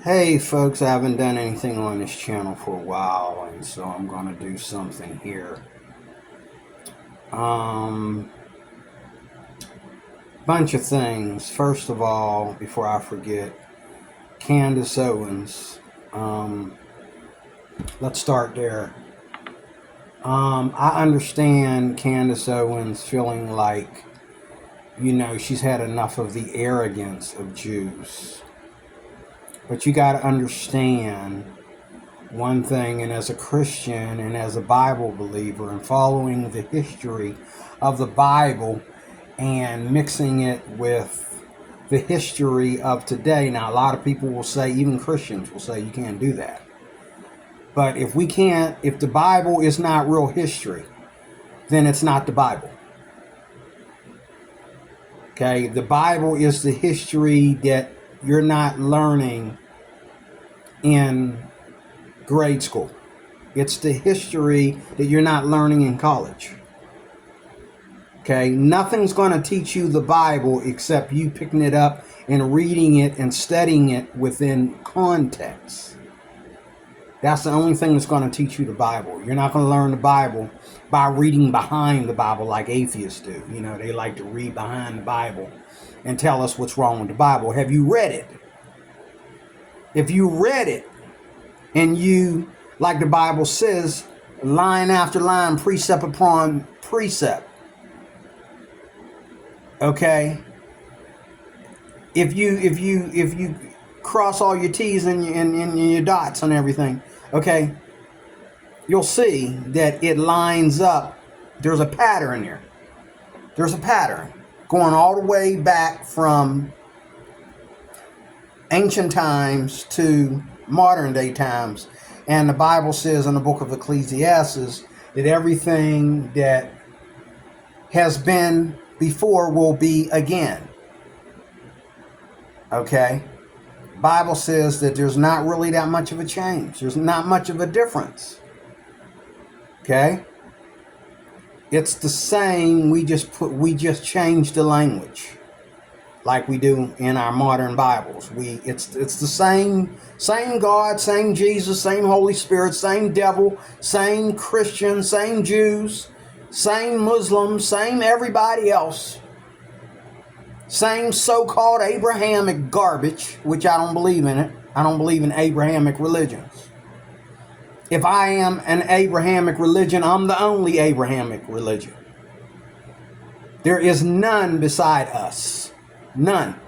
Hey folks, I haven't done anything on this channel for a while, and so I'm going to do something here. Um, Bunch of things. First of all, before I forget, Candace Owens. Let's start there. I understand Candace Owens feeling like, she's had enough of the arrogance of Jews. But you got to understand one thing, and as a Christian and as a Bible believer and following the history of the Bible and mixing it with the history of today. Now, a lot of people will say, even Christians will say, you can't do that. But if the Bible is not real history, then it's not the Bible. Okay, the Bible is the history that you're not learning in grade school. It's the history that you're not learning in college. Okay, nothing's going to teach you the Bible except you picking it up and reading it and studying it within context. That's the only thing that's going to teach you the Bible. You're not going to learn the Bible by reading behind the Bible like atheists do. They like to read behind the Bible and tell us what's wrong with the Bible. Have you read it? If you read it and you, like the Bible says, line after line, precept upon precept, okay, if you cross all your T's and your dots and everything, okay, you'll see that it lines up. There's a pattern there. There's a pattern going all the way back from ancient times to modern day times. And the Bible says in the book of Ecclesiastes that everything that has been before will be again. Okay? Bible says that there's not really that much of a change. There's not much of a difference. Okay? It's the same. We just changed the language, like we do in our modern Bibles. It's the same God, same Jesus, same Holy Spirit, same devil, same Christians, same Jews, same Muslims, same everybody else. Same so-called Abrahamic garbage, which I don't believe in it. I don't believe in Abrahamic religions. If I am an Abrahamic religion, I'm the only Abrahamic religion. There is none beside us. None.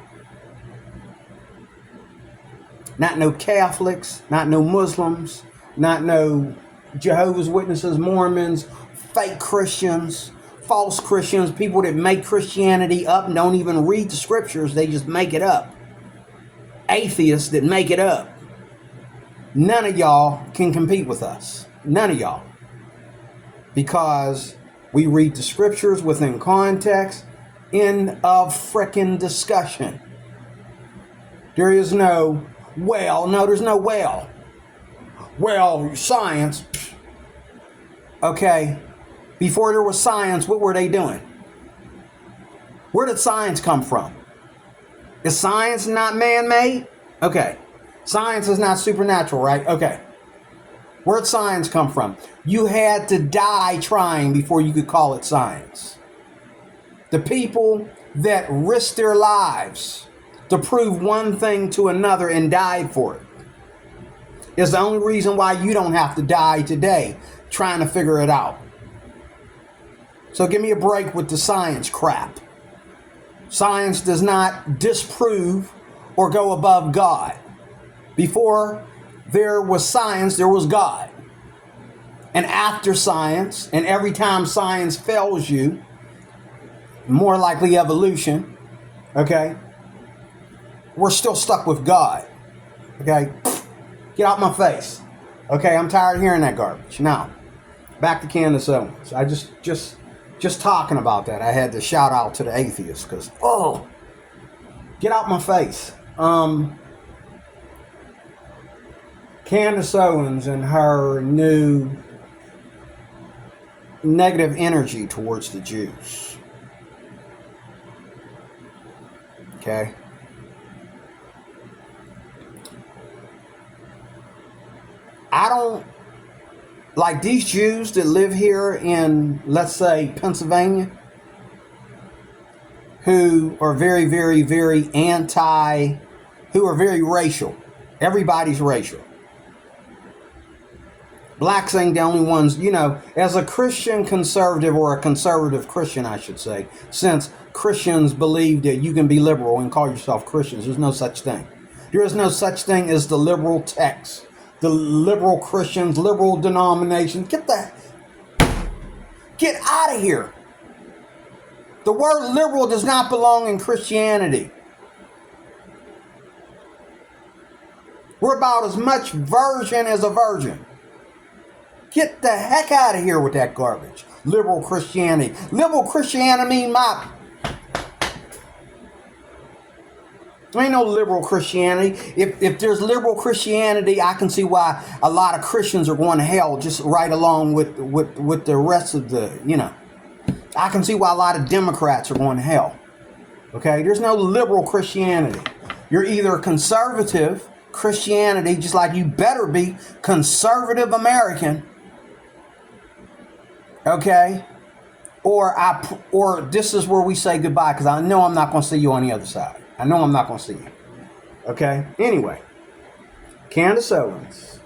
Not no Catholics, not no Muslims, not no Jehovah's Witnesses, Mormons, fake Christians, false Christians, people that make Christianity up and don't even read the scriptures, they just make it up. Atheists that make it up. None of y'all can compete with us. None of y'all. Because we read the scriptures within context. End of frickin' discussion. There is no, there's no well. Well, science. Okay. Before there was science, what were they doing? Where did science come from? Is science not man-made? Okay. Science is not supernatural, right? Okay. Where did science come from? You had to die trying before you could call it science. The people that risked their lives to prove one thing to another and died for it is the only reason why you don't have to die today trying to figure it out. So give me a break with the science crap. Science does not disprove or go above God. Before there was science, there was God. And after science, and every time science fails you, more likely evolution, okay, we're still stuck with God. Okay? Get out my face. Okay, I'm tired of hearing that garbage. Now, back to Candace Owens. I just talking about that, I had to shout out to the atheists because, get out my face. Candace Owens and her new negative energy towards the Jews. Okay? I don't like these Jews that live here in, let's say, Pennsylvania, who are very, very, very who are very racial. Everybody's racial. Blacks ain't the only ones, as a Christian conservative, or a conservative Christian, I should say, since Christians believe that you can be liberal and call yourself Christians. There's no such thing. There is no such thing as the liberal text, the liberal Christians, liberal denominations. Get out of here. The word liberal does not belong in Christianity. We're about as much virgin as a virgin. Get the heck out of here with that garbage. Liberal Christianity. Liberal Christianity mean there ain't no liberal Christianity. If there's liberal Christianity, I can see why a lot of Christians are going to hell just right along with the rest of the, I can see why a lot of Democrats are going to hell. Okay? There's no liberal Christianity. You're either conservative Christianity, just like you better be conservative American. Okay? Or this is where we say goodbye, because I know I'm not going to see you on the other side. I know I'm not going to see you. Okay? Anyway, Candace Owens,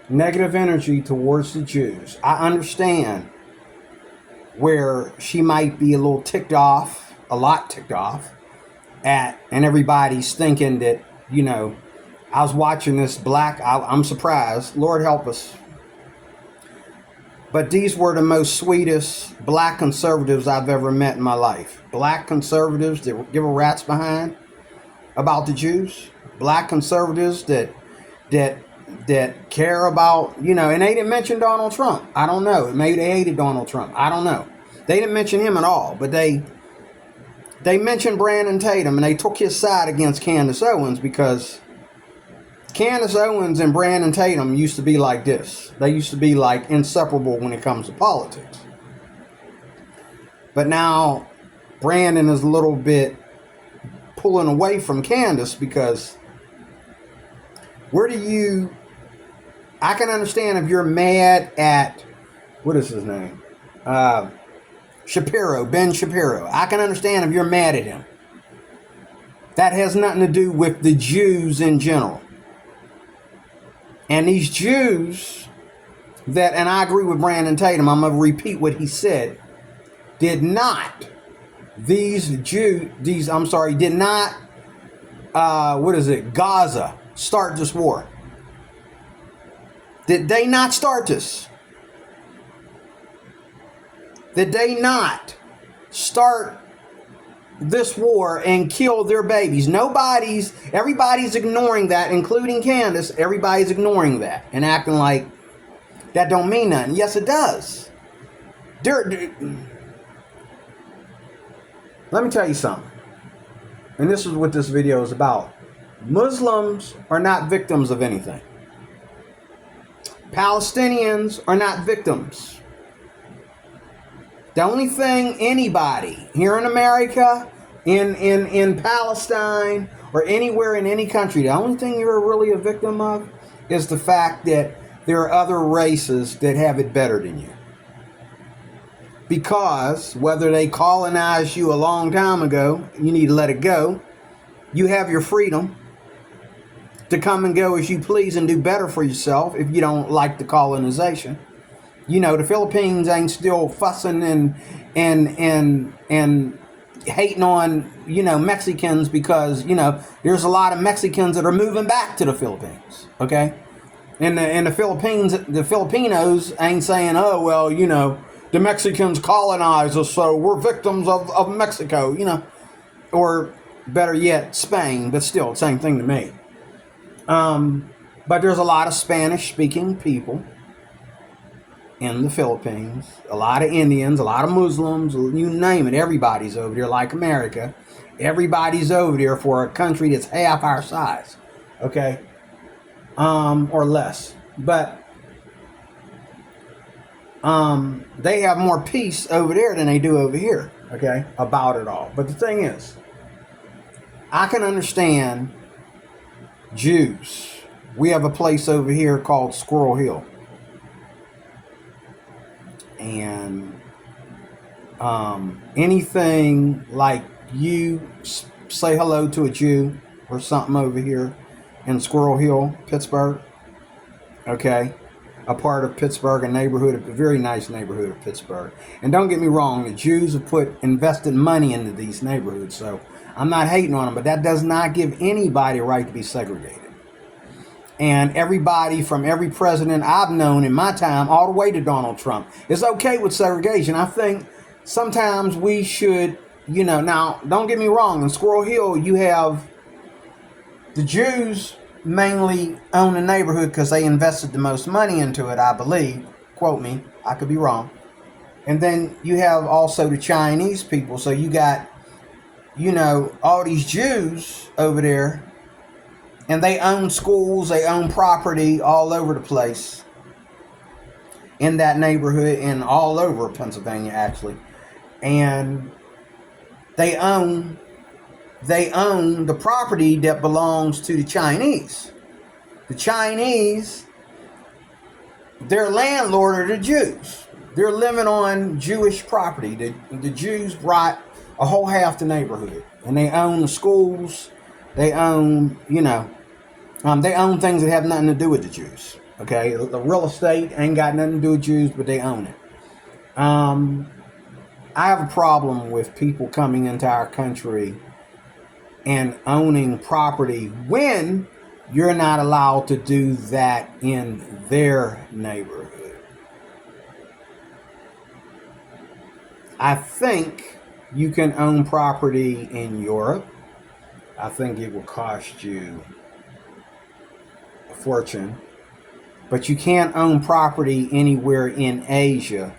negative energy towards the Jews. I understand where she might be a little ticked off, a lot ticked off at, and everybody's thinking that, I was watching this I'm surprised, Lord help us. But these were the most sweetest black conservatives I've ever met in my life. Black conservatives that give a rat's behind about the Jews. Black conservatives that care about, and they didn't mention Donald Trump. I don't know. Maybe they hated Donald Trump. I don't know. They didn't mention him at all. But they mentioned Brandon Tatum, and they took his side against Candace Owens, because Candace Owens and Brandon Tatum used to be like this. They used to be like inseparable when it comes to politics. But now Brandon is a little bit pulling away from Candace, because I can understand if you're mad at, what is his name? Ben Shapiro. I can understand if you're mad at him. That has nothing to do with the Jews in general. And these Jews and I agree with Brandon Tatum, I'm going to repeat what he said, did not Gaza start this war? Did they not start this? Did they not start this war and kill their babies? Everybody's ignoring that, including Candace. Everybody's ignoring that and acting like that don't mean nothing. Yes, it does. Let me tell you something. And this is what this video is about. Muslims are not victims of anything. Palestinians are not victims. The only thing anybody here in America, in Palestine, or anywhere in any country, the only thing you're really a victim of is the fact that there are other races that have it better than you. Because whether they colonized you a long time ago, you need to let it go. You have your freedom to come and go as you please and do better for yourself if you don't like the colonization. The Philippines ain't still fussing and hating on, Mexicans, because, there's a lot of Mexicans that are moving back to the Philippines. Okay. And the Filipinos ain't saying, oh, well, the Mexicans colonized us, so we're victims of Mexico, or better yet, Spain, but still, same thing to me. But there's a lot of Spanish-speaking people in the Philippines, a lot of Indians, a lot of Muslims, you name it. Everybody's over there, like America. Everybody's over there for a country that's half our size, okay, or less. But they have more peace over there than they do over here, okay, about it all. But the thing is, I can understand Jews we have a place over here called Squirrel Hill. And anything like you say hello to a Jew or something over here in Squirrel Hill, Pittsburgh, okay, a part of Pittsburgh, a neighborhood, a very nice neighborhood of Pittsburgh. And don't get me wrong, the Jews have invested money into these neighborhoods, so I'm not hating on them, but that does not give anybody a right to be segregated. And everybody from every president I've known in my time, all the way to Donald Trump, is okay with segregation. I think sometimes we should, now, don't get me wrong, in Squirrel Hill, you have the Jews mainly own the neighborhood because they invested the most money into it, I believe. Quote me, I could be wrong. And then you have also the Chinese people. So you got, all these Jews over there, and they own schools, they own property all over the place in that neighborhood and all over Pennsylvania, actually. And they own the property that belongs to the Chinese. The Chinese, their landlord are the Jews. They're living on Jewish property. The Jews brought a whole half the neighborhood. And they own the schools. They own, they own things that have nothing to do with the Jews. Okay? The real estate ain't got nothing to do with Jews, but they own it. I have a problem with people coming into our country and owning property when you're not allowed to do that in their neighborhood. I think you can own property in Europe. I think it will cost you a fortune. But you can't own property anywhere in Asia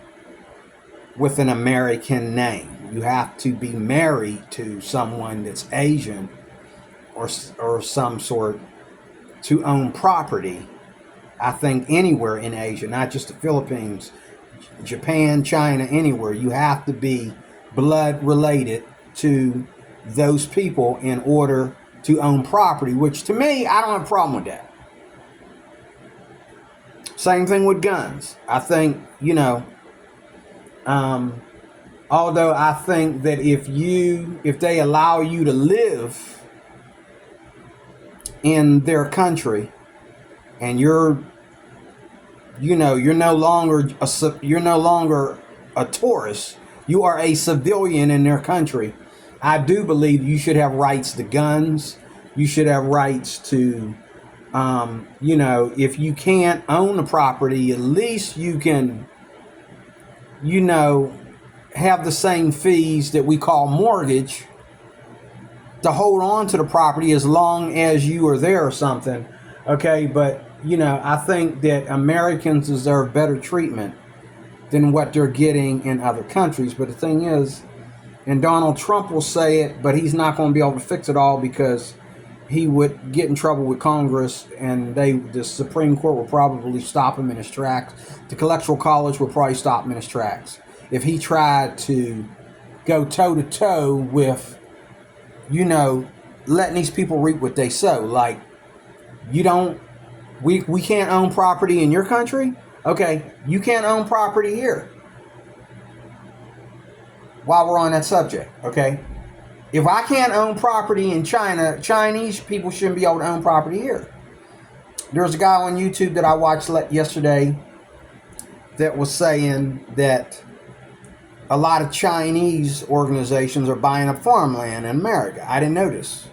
with an American name. You have to be married to someone that's Asian or some sort to own property. I think anywhere in Asia, not just the Philippines, Japan, China, anywhere. You have to be blood related to those people in order to own property, which to me, I don't have a problem with that. Same thing with guns. I think, although I think that if they allow you to live in their country and you're no longer a tourist, you are a civilian in their country, I do believe you should have rights to guns. You should have rights to, if you can't own the property, at least you can, have the same fees that we call mortgage to hold on to the property as long as you are there or something. Okay, but, I think that Americans deserve better treatment than what they're getting in other countries. But the thing is, and Donald Trump will say it, but he's not going to be able to fix it all because he would get in trouble with Congress, and the Supreme Court will probably stop him in his tracks. The Electoral College will probably stop him in his tracks if he tried to go toe-to-toe with, letting these people reap what they sow. Like, we can't own property in your country? Okay, you can't own property here. While we're on that subject, okay? If I can't own property in China, Chinese people shouldn't be able to own property here. There's a guy on YouTube that I watched yesterday that was saying that a lot of Chinese organizations are buying up farmland in America. I didn't notice.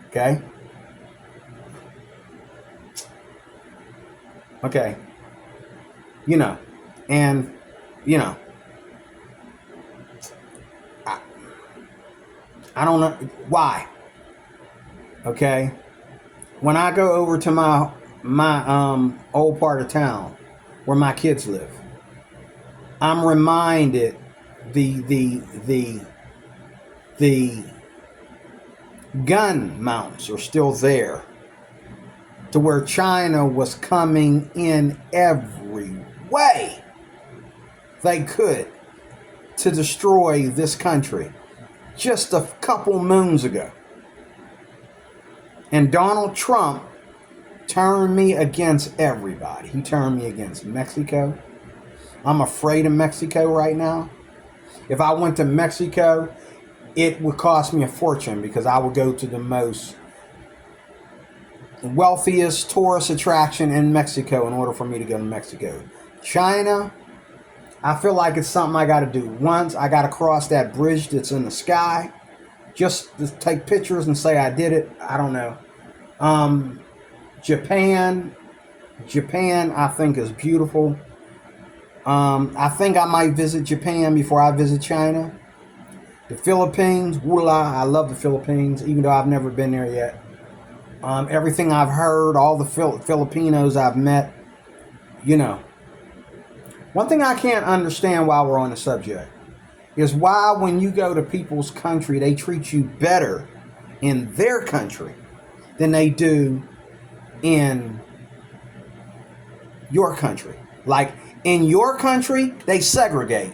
Okay? Okay. And, I don't know why. Okay? When I go over to my old part of town where my kids live, I'm reminded the gun mounts are still there, to where China was coming in every way they could to destroy this country just a couple moons ago. And Donald Trump turned me against everybody. He turned me against Mexico. I'm afraid of Mexico right now. If I went to Mexico, it would cost me a fortune because I would go to the most wealthiest tourist attraction in Mexico in order for me to go to Mexico. China, I feel like it's something I got to do once. I got to cross that bridge that's in the sky just to take pictures and say I did it. I don't know. Japan, I think is beautiful. I think I might visit Japan before I visit China. The Philippines, woola, I love the Philippines, even though I've never been there yet. Everything I've heard, all the Filipinos I've met, you know. One thing I can't understand while we're on the subject is why when you go to people's country, they treat you better in their country than they do in your country. Like in your country, they segregate.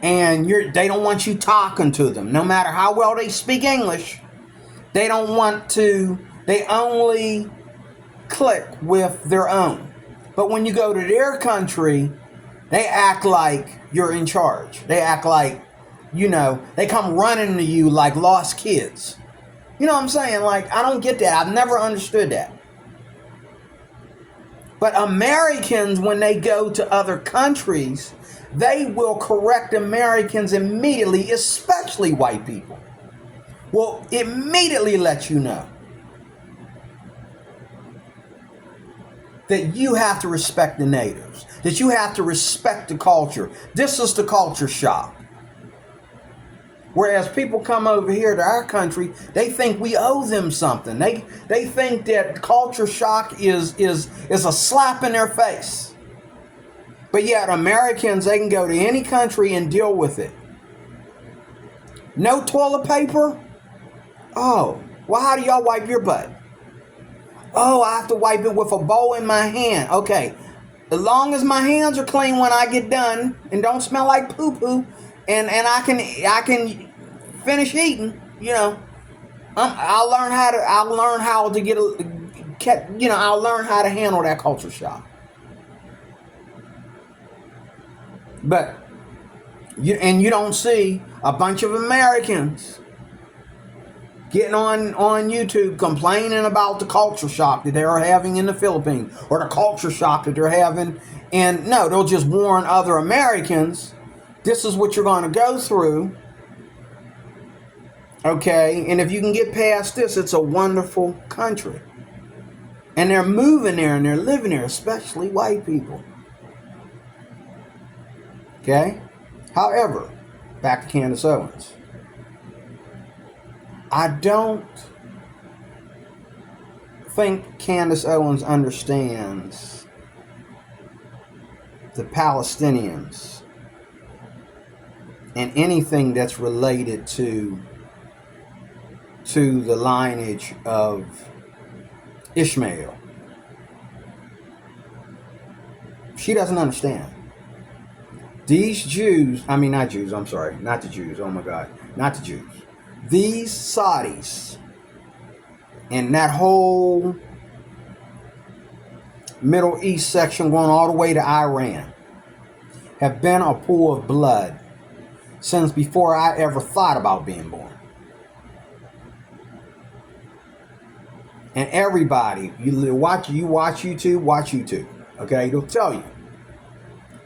And they don't want you talking to them. No matter how well they speak English, they don't want to, they only click with their own. But when you go to their country, they act like you're in charge. They act like, you know, they come running to you like lost kids. You know what I'm saying? Like, I don't get that. I've never understood that. But Americans, when they go to other countries, they will correct Americans immediately, especially white people. Will immediately let you know that you have to respect the natives, that you have to respect the culture. This is the culture shock. Whereas people come over here to our country, they think we owe them something. They think that culture shock is a slap in their face. But yet Americans, they can go to any country and deal with it. No toilet paper? Oh, well, how do y'all wipe your butt? Oh, I have to wipe it with a bowl in my hand. Okay, as long as my hands are clean when I get done and don't smell like poo-poo, and I can finish eating, you know, I'll learn how to handle that culture shock. But you don't see a bunch of Americans getting on YouTube complaining about the culture shock that they're having in the Philippines or the culture shock that they're having. And no, they'll just warn other Americans, this is what you're going to go through. Okay, and if you can get past this, it's a wonderful country. And they're moving there and they're living there, especially white people. Okay? However, back to Candace Owens. I don't think Candace Owens understands the Palestinians and anything that's related to the lineage of Ishmael. She doesn't understand. These Jews, not the Jews, oh my God, not the Jews. These Saudis and that whole Middle East section going all the way to Iran have been a pool of blood since before I ever thought about being born. And everybody, you watch YouTube, okay? It'll tell you.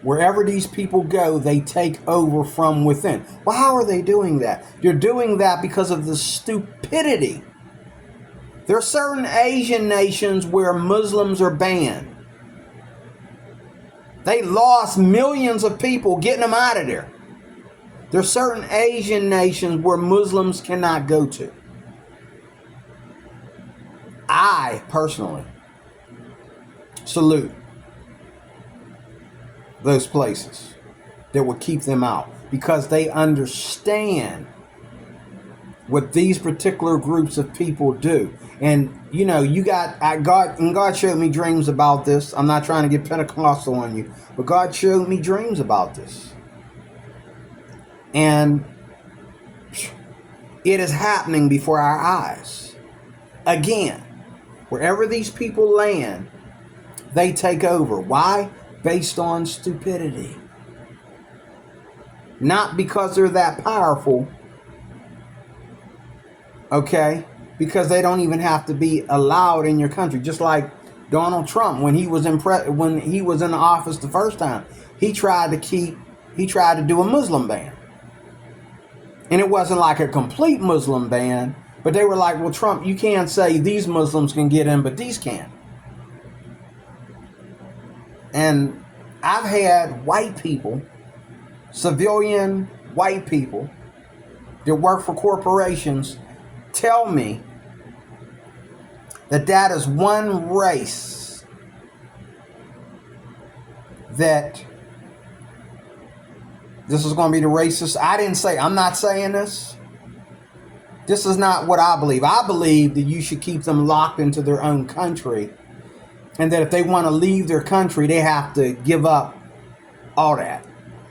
Wherever these people go, they take over from within. Well, how are they doing that? They're doing that because of the stupidity. There are certain Asian nations where Muslims are banned. They lost millions of people getting them out of there. There are certain Asian nations where Muslims cannot go to. I, personally, salute those places that would keep them out because they understand what these particular groups of people do. And you know, God showed me dreams about this. I'm not trying to get Pentecostal on you, but God showed me dreams about this. And it is happening before our eyes. Again, Wherever these people land, they take over. Why? Based on stupidity. Not because they're that powerful, okay? Because they don't even have to be allowed in your country. Just like Donald Trump, when he was in the office the first time, he tried to do a Muslim ban. And it wasn't like a complete Muslim ban, but they were like, well, Trump, you can't say these Muslims can get in, but these can't. And I've had white people, civilian white people that work for corporations tell me that is one race that this is going to be the racist. I'm not saying this. This is not what I believe. I believe that you should keep them locked into their own country, and that if they want to leave their country, they have to give up all that.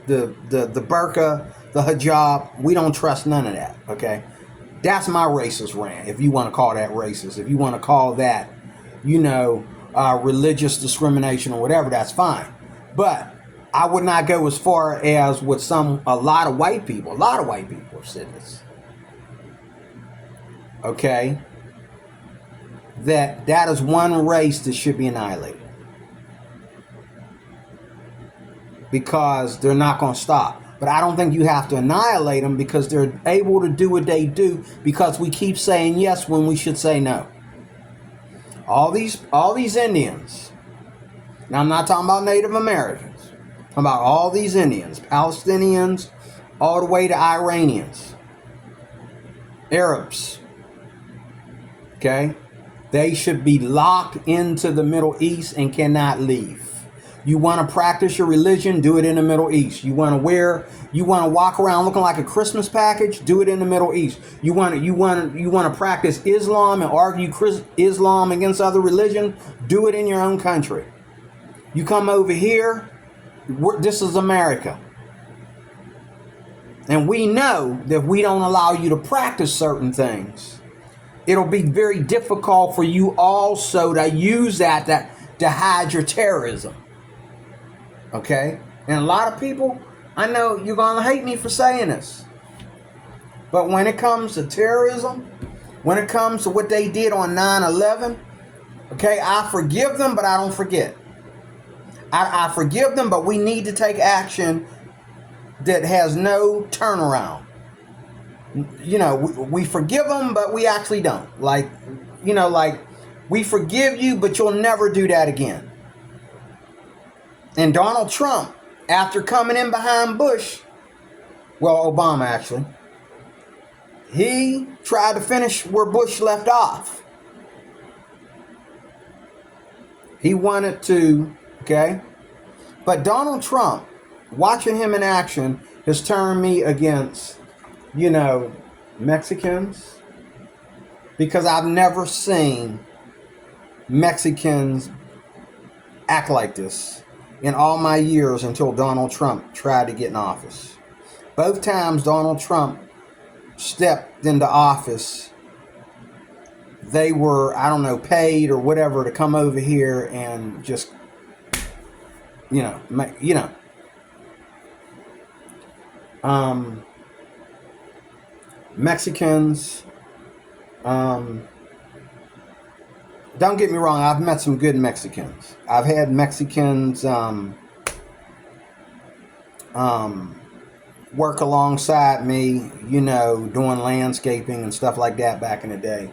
The burqa, the hijab, we don't trust none of that, okay? That's my racist rant, if you want to call that racist. If you want to call that, religious discrimination or whatever, that's fine. But I would not go as far as with a lot of white people have said this. Okay? That is one race that should be annihilated. Because they're not going to stop. But I don't think you have to annihilate them, because they're able to do what they do because we keep saying yes when we should say no. All these Indians. Now, I'm not talking about Native Americans. I'm talking about all these Indians, Palestinians, all the way to Iranians, Arabs. Okay? They should be locked into the Middle East and cannot leave. You want to practice your religion, do it in the Middle East. You want to walk around looking like a Christmas package, do it in the Middle East. You want to practice Islam and argue Islam against other religions, do it in your own country. You come over here, this is America. And we know that if we don't allow you to practice certain things, it'll be very difficult for you also to use that to hide your terrorism. Okay? And a lot of people, I know you're going to hate me for saying this, but when it comes to terrorism, when it comes to what they did on 9/11, okay, I forgive them, but I don't forget. I forgive them, but we need to take action that has no turnaround. We forgive them, but we actually don't. Like we forgive you, but you'll never do that again. And Donald Trump, after coming in behind Bush, Obama actually, he tried to finish where Bush left off. He wanted to, okay? But Donald Trump, watching him in action, has turned me against, Mexicans. Because I've never seen Mexicans act like this in all my years until Donald Trump tried to get in office. Both times Donald Trump stepped into office, they were, paid or whatever to come over here and just, Mexicans, don't get me wrong, I've met some good Mexicans. I've had Mexicans work alongside me, doing landscaping and stuff like that back in the day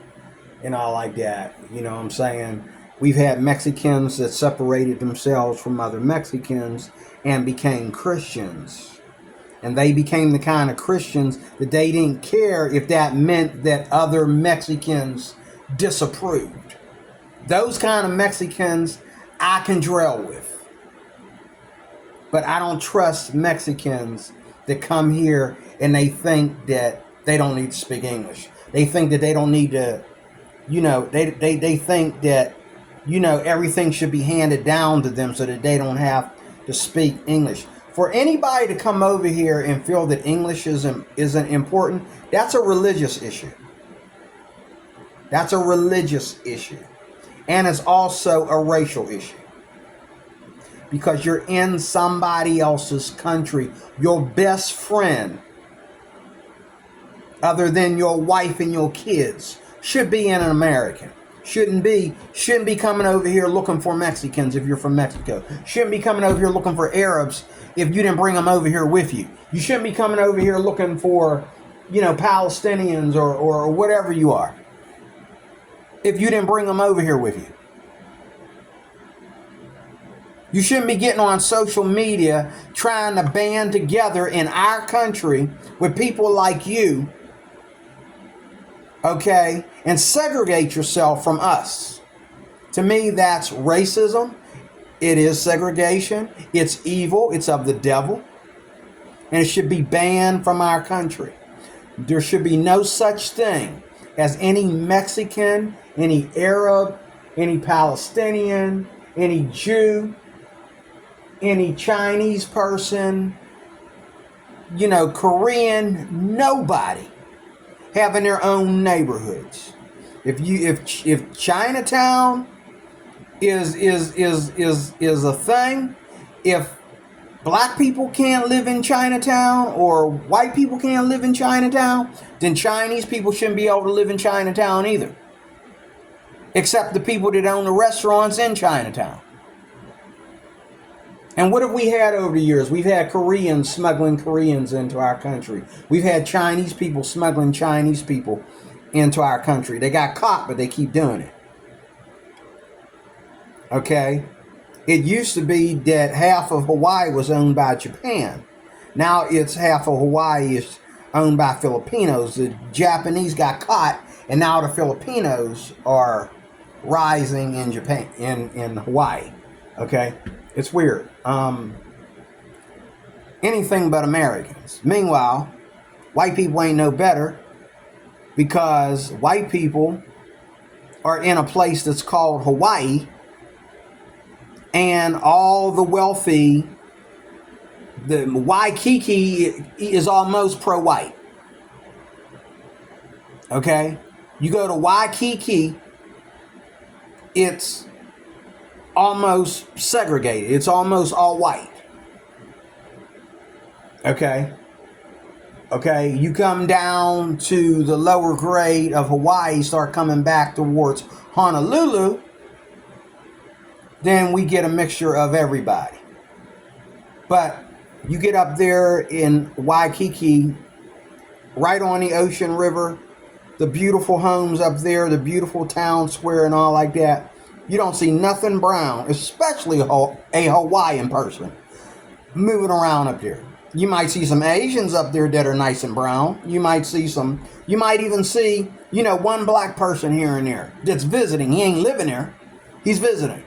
and all like that. You know what I'm saying? We've had Mexicans that separated themselves from other Mexicans and became Christians. And they became the kind of Christians that they didn't care if that meant that other Mexicans disapproved. Those kind of Mexicans I can drill with. But I don't trust Mexicans that come here and they think that they don't need to speak English. They think that they don't need to, they think that, everything should be handed down to them so that they don't have to speak English. For anybody to come over here and feel that English isn't important, that's a religious issue. That's a religious issue. And it's also a racial issue. Because you're in somebody else's country. Your best friend, other than your wife and your kids, should be an American. Shouldn't be coming over here looking for Mexicans if you're from Mexico. Shouldn't be coming over here looking for Arabs if you didn't bring them over here with you. You shouldn't be coming over here looking for, Palestinians or whatever you are, if you didn't bring them over here with you. You shouldn't be getting on social media trying to band together in our country with people like you, okay, and segregate yourself from us. To me, that's racism. It is segregation. It's evil. It's of the devil. And it should be banned from our country. There should be no such thing as any Mexican, any Arab, any Palestinian, any Jew, any Chinese person, Korean, nobody having their own neighborhoods. If Chinatown is a thing, if black people can't live in Chinatown or white people can't live in Chinatown, then Chinese people shouldn't be able to live in Chinatown either. Except the people that own the restaurants in Chinatown. And what have we had over the years? We've had Koreans smuggling Koreans into our country. We've had Chinese people smuggling Chinese people into our country. They got caught, but they keep doing it. Okay? It used to be that half of Hawaii was owned by Japan. Now it's half of Hawaii is owned by Filipinos. The Japanese got caught, and now the Filipinos are rising in Japan, in Hawaii. Okay? It's weird. Anything but Americans. Meanwhile, white people ain't no better because white people are in a place that's called Hawaii, and all the wealthy, the Waikiki is almost pro-white. Okay? You go to Waikiki, it's almost segregated. It's almost all white. Okay? Okay, you come down to the lower grade of Hawaii, start coming back towards Honolulu, then we get a mixture of everybody. But you get up there in Waikiki, right on the ocean river, the beautiful homes up there, the beautiful town square and all like that, you don't see nothing brown, especially a Hawaiian person moving around up there. You might see some Asians up there that are nice and brown. You might even see, one black person here and there that's visiting. He ain't living there. He's visiting.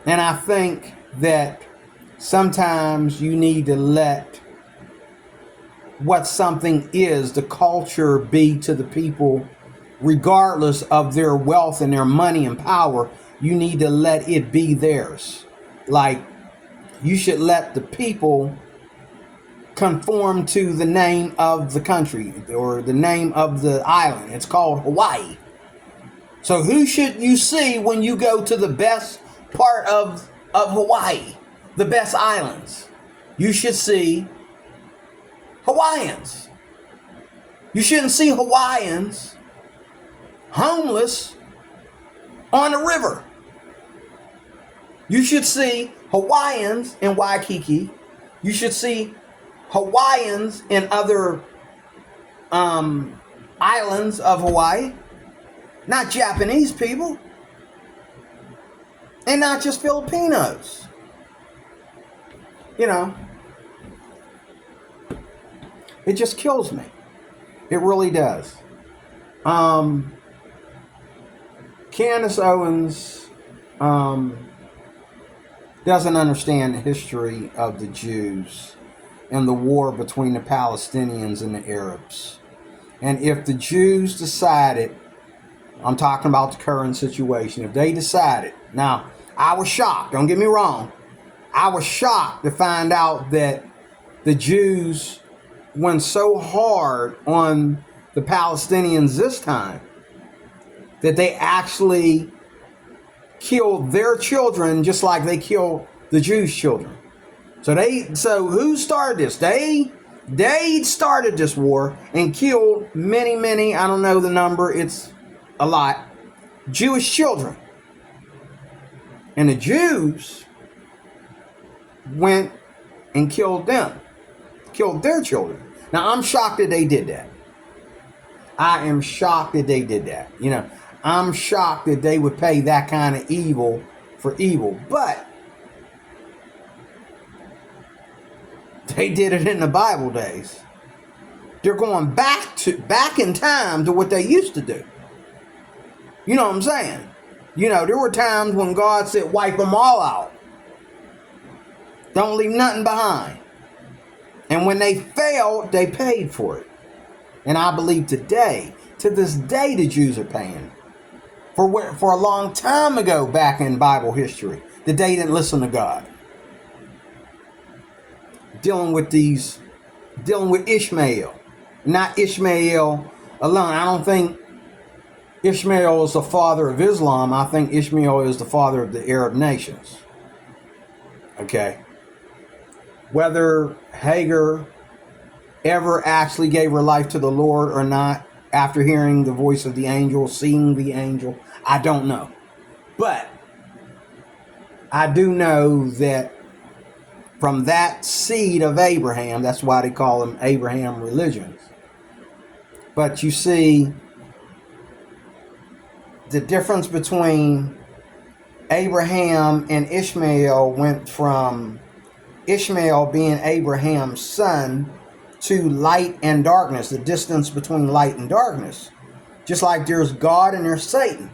And I think that sometimes you need to let what something is, the culture, be to the people, regardless of their wealth and their money and power. You need to let it be theirs. Like, you should let the people conform to the name of the country or the name of the island. It's called Hawaii. So who should you see when you go to the best part of Hawaii, the best islands? You should see Hawaiians. You shouldn't see Hawaiians homeless on the river. You should see Hawaiians in Waikiki. You should see Hawaiians in other islands of Hawaii. Not Japanese people. And not just Filipinos. It just kills me. It really does. Candace Owens doesn't understand the history of the Jews and the war between the Palestinians and the Arabs. And if the Jews decided, I'm talking about the current situation, if they decided, now, I was shocked, don't get me wrong, I was shocked to find out that the Jews went so hard on the Palestinians this time. that they actually killed their children just like they killed the Jews' children. So who started this? They started this war and killed many, I don't know the number, it's a lot, Jewish children. And the Jews went and killed them, killed their children. Now, I'm shocked that they did that. I am shocked that they did that. You know, I'm shocked that they would pay that kind of evil for evil. But they did it in the Bible days. They're going back in time to what they used to do. You know what I'm saying? You know, there were times when God said, wipe them all out. Don't leave nothing behind. And when they failed, they paid for it. And I believe today, to this day, the Jews are paying for a long time ago back in Bible history, that they didn't listen to God. Dealing with Ishmael. Not Ishmael alone. I don't think Ishmael is the father of Islam. I think Ishmael is the father of the Arab nations. Okay. Whether Hagar ever actually gave her life to the Lord or not, after hearing the voice of the angel, seeing the angel, I don't know. But I do know that from that seed of Abraham, that's why they call them Abraham religions. But you see, the difference between Abraham and Ishmael went from Ishmael being Abraham's son to light and darkness, the distance between light and darkness. Just like there's God and there's Satan.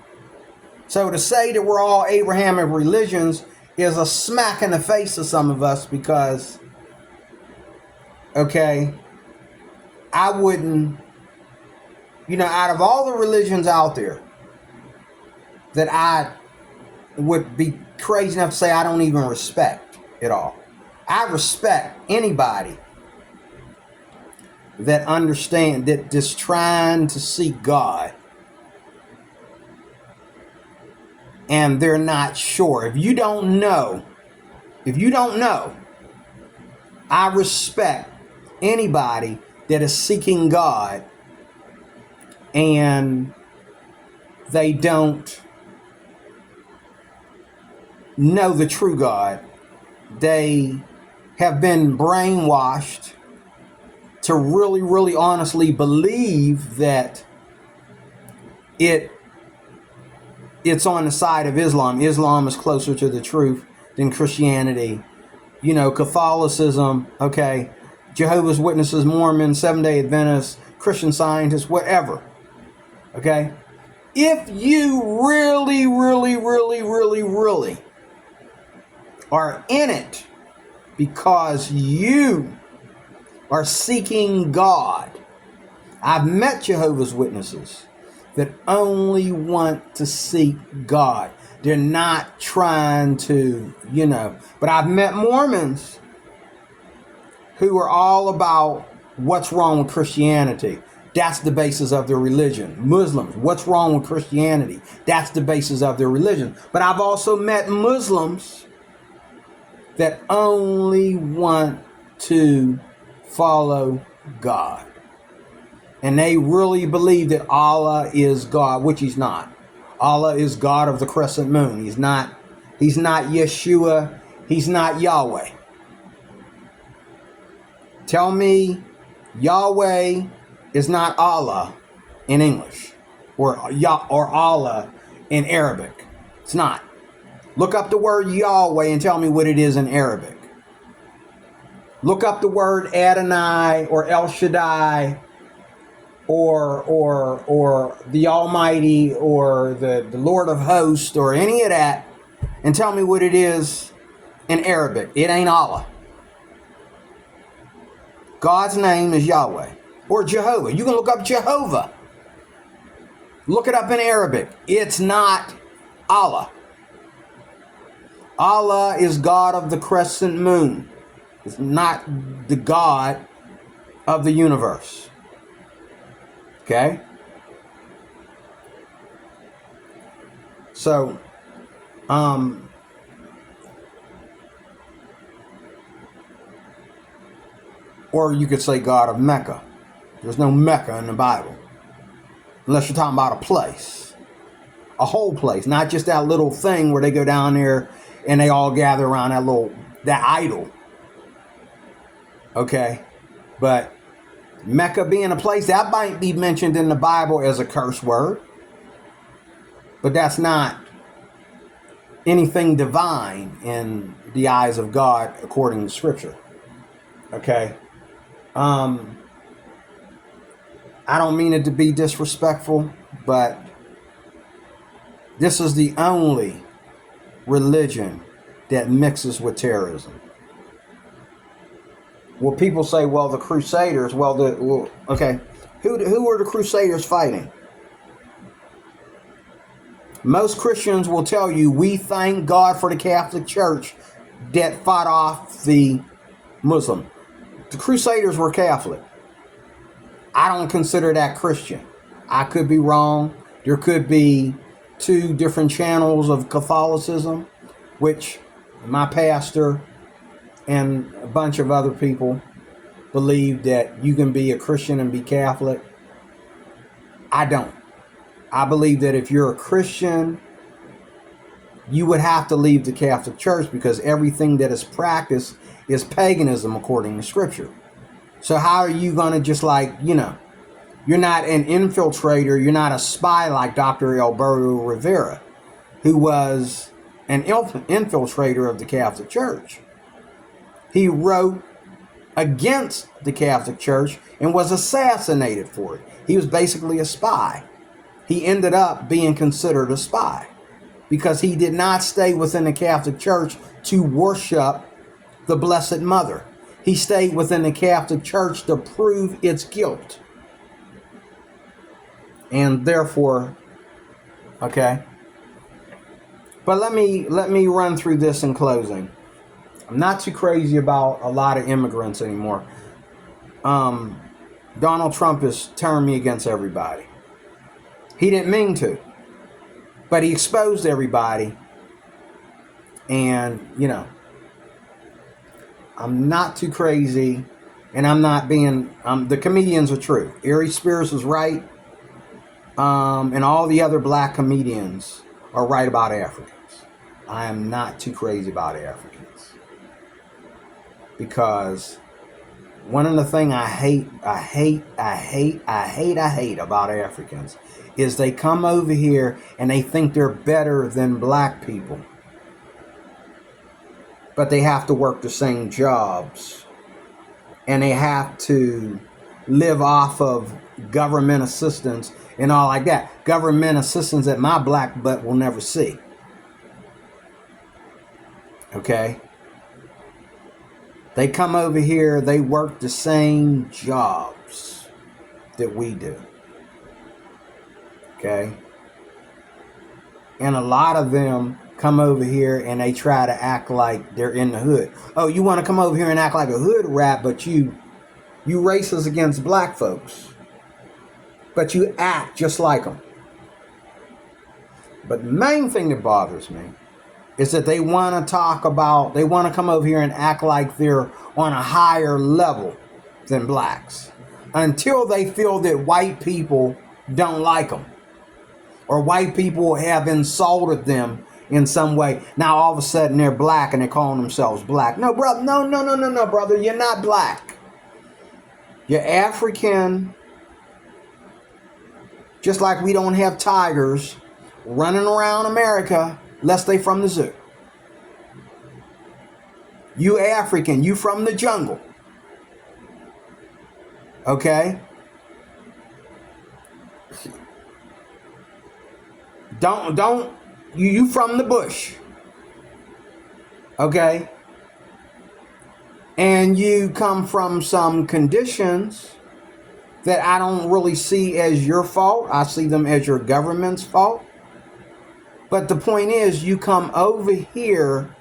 So to say that we're all Abrahamic religions is a smack in the face of some of us because, okay, I wouldn't, out of all the religions out there, that I would be crazy enough to say I don't even respect at all. I respect anybody that understand that just trying to seek God and they're not sure. If you don't know, I respect anybody that is seeking God and they don't know the true God. They have been brainwashed to really, really honestly believe that it's on the side of Islam. Islam is closer to the truth than Christianity. Catholicism, okay, Jehovah's Witnesses, Mormons, Seventh-day Adventists, Christian Scientists, whatever. Okay? If you really, really, really, really, really are in it because you are seeking God. I've met Jehovah's Witnesses that only want to seek God. They're not trying to, But I've met Mormons who are all about what's wrong with Christianity. That's the basis of their religion. Muslims, what's wrong with Christianity? That's the basis of their religion. But I've also met Muslims that only want to follow God. And they really believe that Allah is God, which he's not. Allah is God of the crescent moon. He's not Yeshua. He's not Yahweh. Tell me Yahweh is not Allah in English or Allah in Arabic. It's not. Look up the word Yahweh and tell me what it is in Arabic. Look up the word Adonai or El Shaddai or the Almighty or the Lord of Hosts or any of that and tell me what it is in Arabic. It ain't Allah. God's name is Yahweh or Jehovah. You can look up Jehovah. Look it up in Arabic. It's not Allah. Allah is God of the crescent moon. It's not the God of the universe. Okay? So, or you could say God of Mecca. There's no Mecca in the Bible. Unless you're talking about a place. A whole place. Not just that little thing where they go down there and they all gather around that idol. Okay? But Mecca being a place, that might be mentioned in the Bible as a curse word. But that's not anything divine in the eyes of God according to Scripture. Okay? I don't mean it to be disrespectful, but this is the only religion that mixes with terrorism. Well, people say, well, the Crusaders, okay. Who were the Crusaders fighting? Most Christians will tell you, we thank God for the Catholic Church that fought off the Muslim. The Crusaders were Catholic. I don't consider that Christian. I could be wrong. There could be two different channels of Catholicism, which my pastor and a bunch of other people believe that you can be a Christian and be Catholic. I don't. I believe that if you're a Christian, you would have to leave the Catholic Church because everything that is practiced is paganism according to Scripture. So how are you going to just you're not an infiltrator, you're not a spy like Dr. Alberto Rivera, who was an infiltrator of the Catholic Church. He wrote against the Catholic Church and was assassinated for it. He was basically a spy. He ended up being considered a spy because he did not stay within the Catholic Church to worship the Blessed Mother. He stayed within the Catholic Church to prove its guilt. And therefore, okay. But let me run through this in closing. I'm not too crazy about a lot of immigrants anymore. Donald Trump has turned me against everybody. He didn't mean to, but he exposed everybody. And, I'm not too crazy, and I'm not being, the comedians are true. Ari Spears was right, and all the other black comedians are right about Africans. I am not too crazy about Africans. Because one of the things I hate about Africans is they come over here and they think they're better than black people. But they have to work the same jobs. And they have to live off of government assistance and all like that. Government assistance that my black butt will never see. Okay? They come over here, they work the same jobs that we do. Okay? And a lot of them come over here and they try to act like they're in the hood. Oh, you want to come over here and act like a hood rat, but you racist against black folks. But you act just like them. But the main thing that bothers me is that they want to come over here and act like they're on a higher level than blacks until they feel that white people don't like them or white people have insulted them in some way. Now all of a sudden they're black and they're calling themselves black. No, brother, no, brother, you're not black. You're African. Just like we don't have tigers running around America lest they from the zoo. You African, you from the jungle. Okay? You from the bush. Okay? And you come from some conditions that I don't really see as your fault. I see them as your government's fault. But the point is, you come over here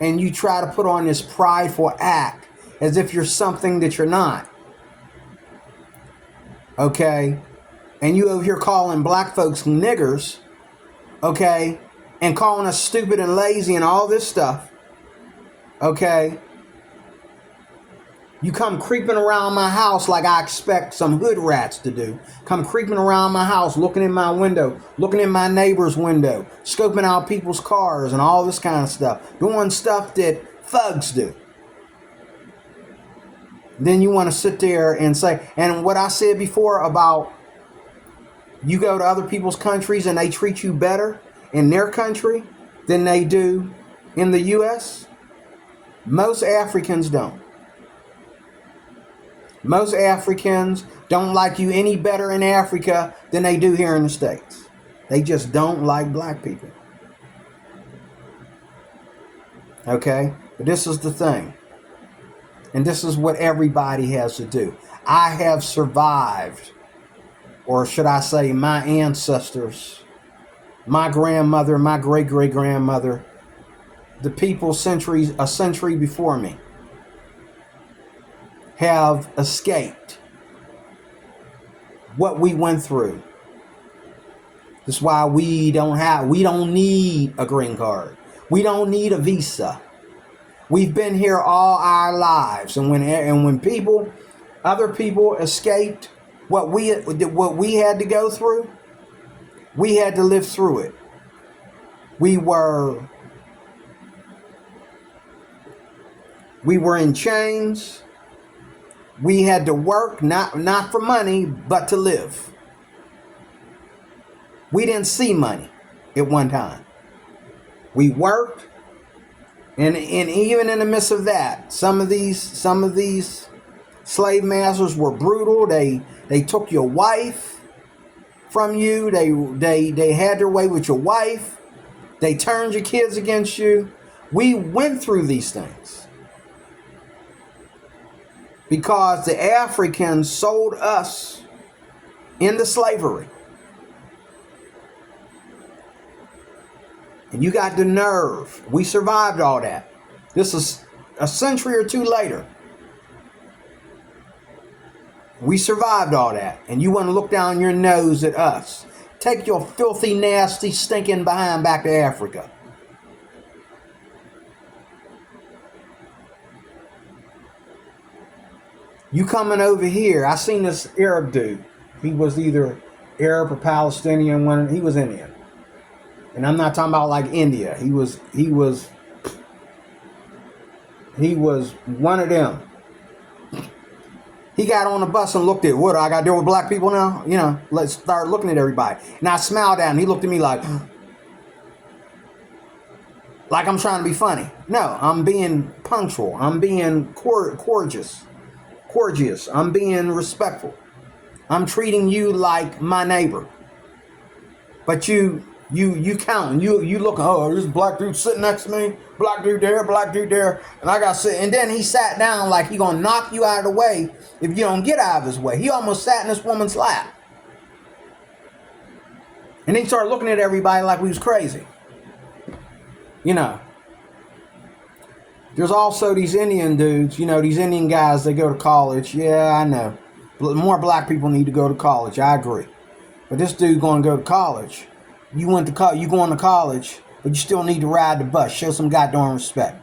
and you try to put on this prideful act as if you're something that you're not. Okay? And you over here calling black folks niggers. Okay? and calling us stupid and lazy and all this stuff, okay, you come creeping around my house like I expect some hood rats to do. Come creeping around my house, looking in my window, looking in my neighbor's window, scoping out people's cars and all this kind of stuff. Doing stuff that thugs do. Then you want to sit there and say, and what I said before about you go to other people's countries and they treat you better in their country than they do in the U.S. Most Africans don't. Most Africans don't like you any better in Africa than they do here in the States. They just don't like black people. Okay? But this is the thing. And this is what everybody has to do. I have survived, or should I say my ancestors, my grandmother, my great-great-grandmother, the people a century before me, have escaped what we went through. That's why we don't need a green card. We don't need a visa. We've been here all our lives. And when other people escaped what we had to go through, we had to live through it. We were in chains. We had to work, not for money, but to live. We didn't see money at one time. We worked, and even in the midst of that, some of these slave masters were brutal. They took your wife from you. They had their way with your wife. They turned your kids against you. We went through these things. Because the Africans sold us into slavery. And you got the nerve. We survived all that. This is a century or two later. We survived all that. And you want to look down your nose at us. Take your filthy, nasty, stinking behind back to Africa. You coming over here. I seen this Arab dude. He was either Arab or Palestinian. He was Indian. And I'm not talking about like India. He was one of them. He got on the bus and looked at, what, I got to deal with black people now? You know, let's start looking at everybody. And I smiled at him. He looked at me like I'm trying to be funny. No, I'm being punctual. I'm being courteous. I'm being respectful. I'm treating you like my neighbor. But you counting. You look, oh, this black dude sitting next to me, black dude there, and I got to sit. And then he sat down like he gonna knock you out of the way if you don't get out of his way. He almost sat in this woman's lap. And he started looking at everybody like we was crazy. You know. There's also these Indian dudes, these Indian guys, they go to college. Yeah, I know. More black people need to go to college. I agree. But this dude going to go to college. You going to college, but you still need to ride the bus. Show some goddamn respect.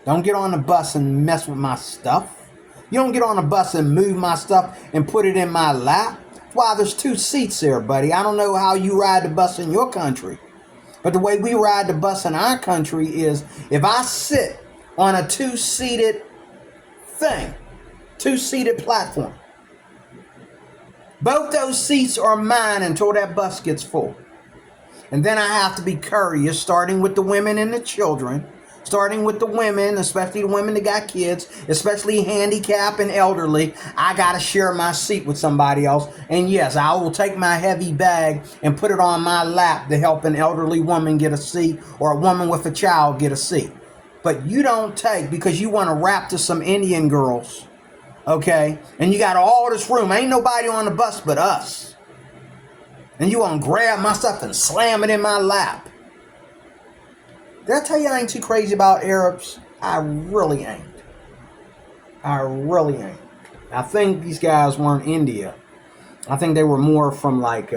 Don't get on the bus and mess with my stuff. You don't get on the bus and move my stuff and put it in my lap. Why, there's 2 seats there, buddy. I don't know how you ride the bus in your country. But the way we ride the bus in our country is if I sit on a 2-seated thing, 2-seated platform, both those seats are mine until that bus gets full. And then I have to be courteous, starting with the women and the children, starting with the women, especially the women that got kids, especially handicapped and elderly. I got to share my seat with somebody else. And yes, I will take my heavy bag and put it on my lap to help an elderly woman get a seat or a woman with a child get a seat. But you don't take, because you want to rap to some Indian girls, okay? And you got all this room. Ain't nobody on the bus but us. And you want to grab my stuff and slam it in my lap. Did I tell you I ain't too crazy about Arabs? I really ain't. I think these guys weren't India. I think they were more from like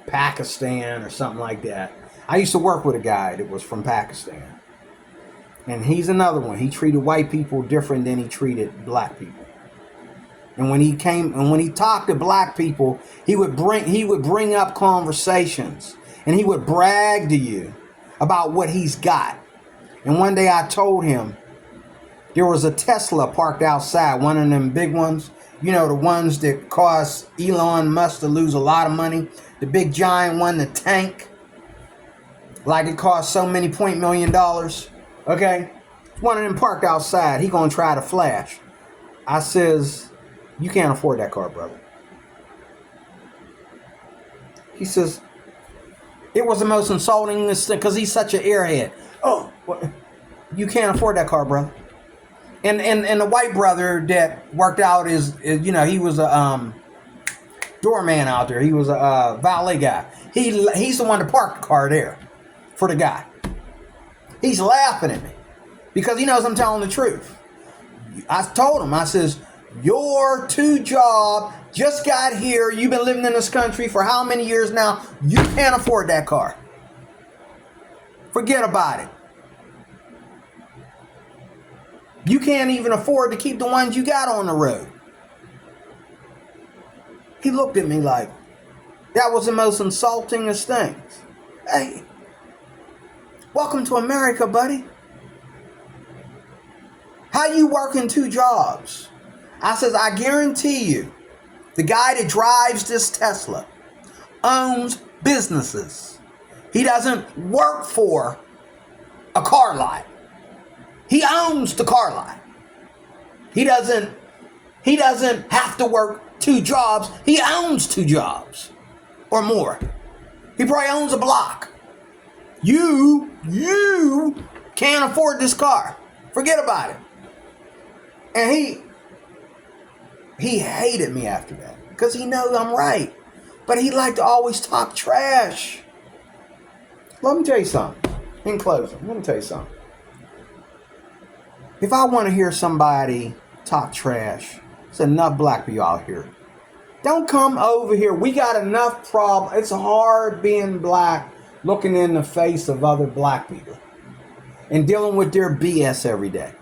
Pakistan or something like that. I used to work with a guy that was from Pakistan. And he's another one. He treated white people different than he treated black people. And when he talked to black people, he would bring up conversations and he would brag to you about what he's got. And one day I told him there was a Tesla parked outside, one of them big ones, you know, the ones that caused Elon Musk to lose a lot of money, the big giant one, the tank, like it cost so many $1 million. Okay, one of them parked outside. He gonna try to flash. I says, you can't afford that car, brother. He says, it was the most insulting thing because he's such an airhead. Oh, what? You can't afford that car, brother. And the white brother that worked out is you know, he was a doorman out there. He was a valet guy. He's the one that parked the car there for the guy. He's laughing at me because he knows I'm telling the truth. I told him, I says, your job just got here. You've been living in this country for how many years now? You can't afford that car. Forget about it. You can't even afford to keep the ones you got on the road. He looked at me like, that was the most insultingest things. Hey, welcome to America, buddy. How you working 2 jobs? I says, I guarantee you, the guy that drives this Tesla owns businesses. He doesn't work for a car lot. He owns the car lot. He doesn't have to work 2 jobs. He owns 2 jobs or more. He probably owns a block. You can't afford this car. Forget about it. And he hated me after that because he knows I'm right. But he liked to always talk trash. Let me tell you something. In closing, let me tell you something. If I want to hear somebody talk trash, there's enough black people out here. Don't come over here. We got enough problems. It's hard being black, looking in the face of other black people and dealing with their BS every day.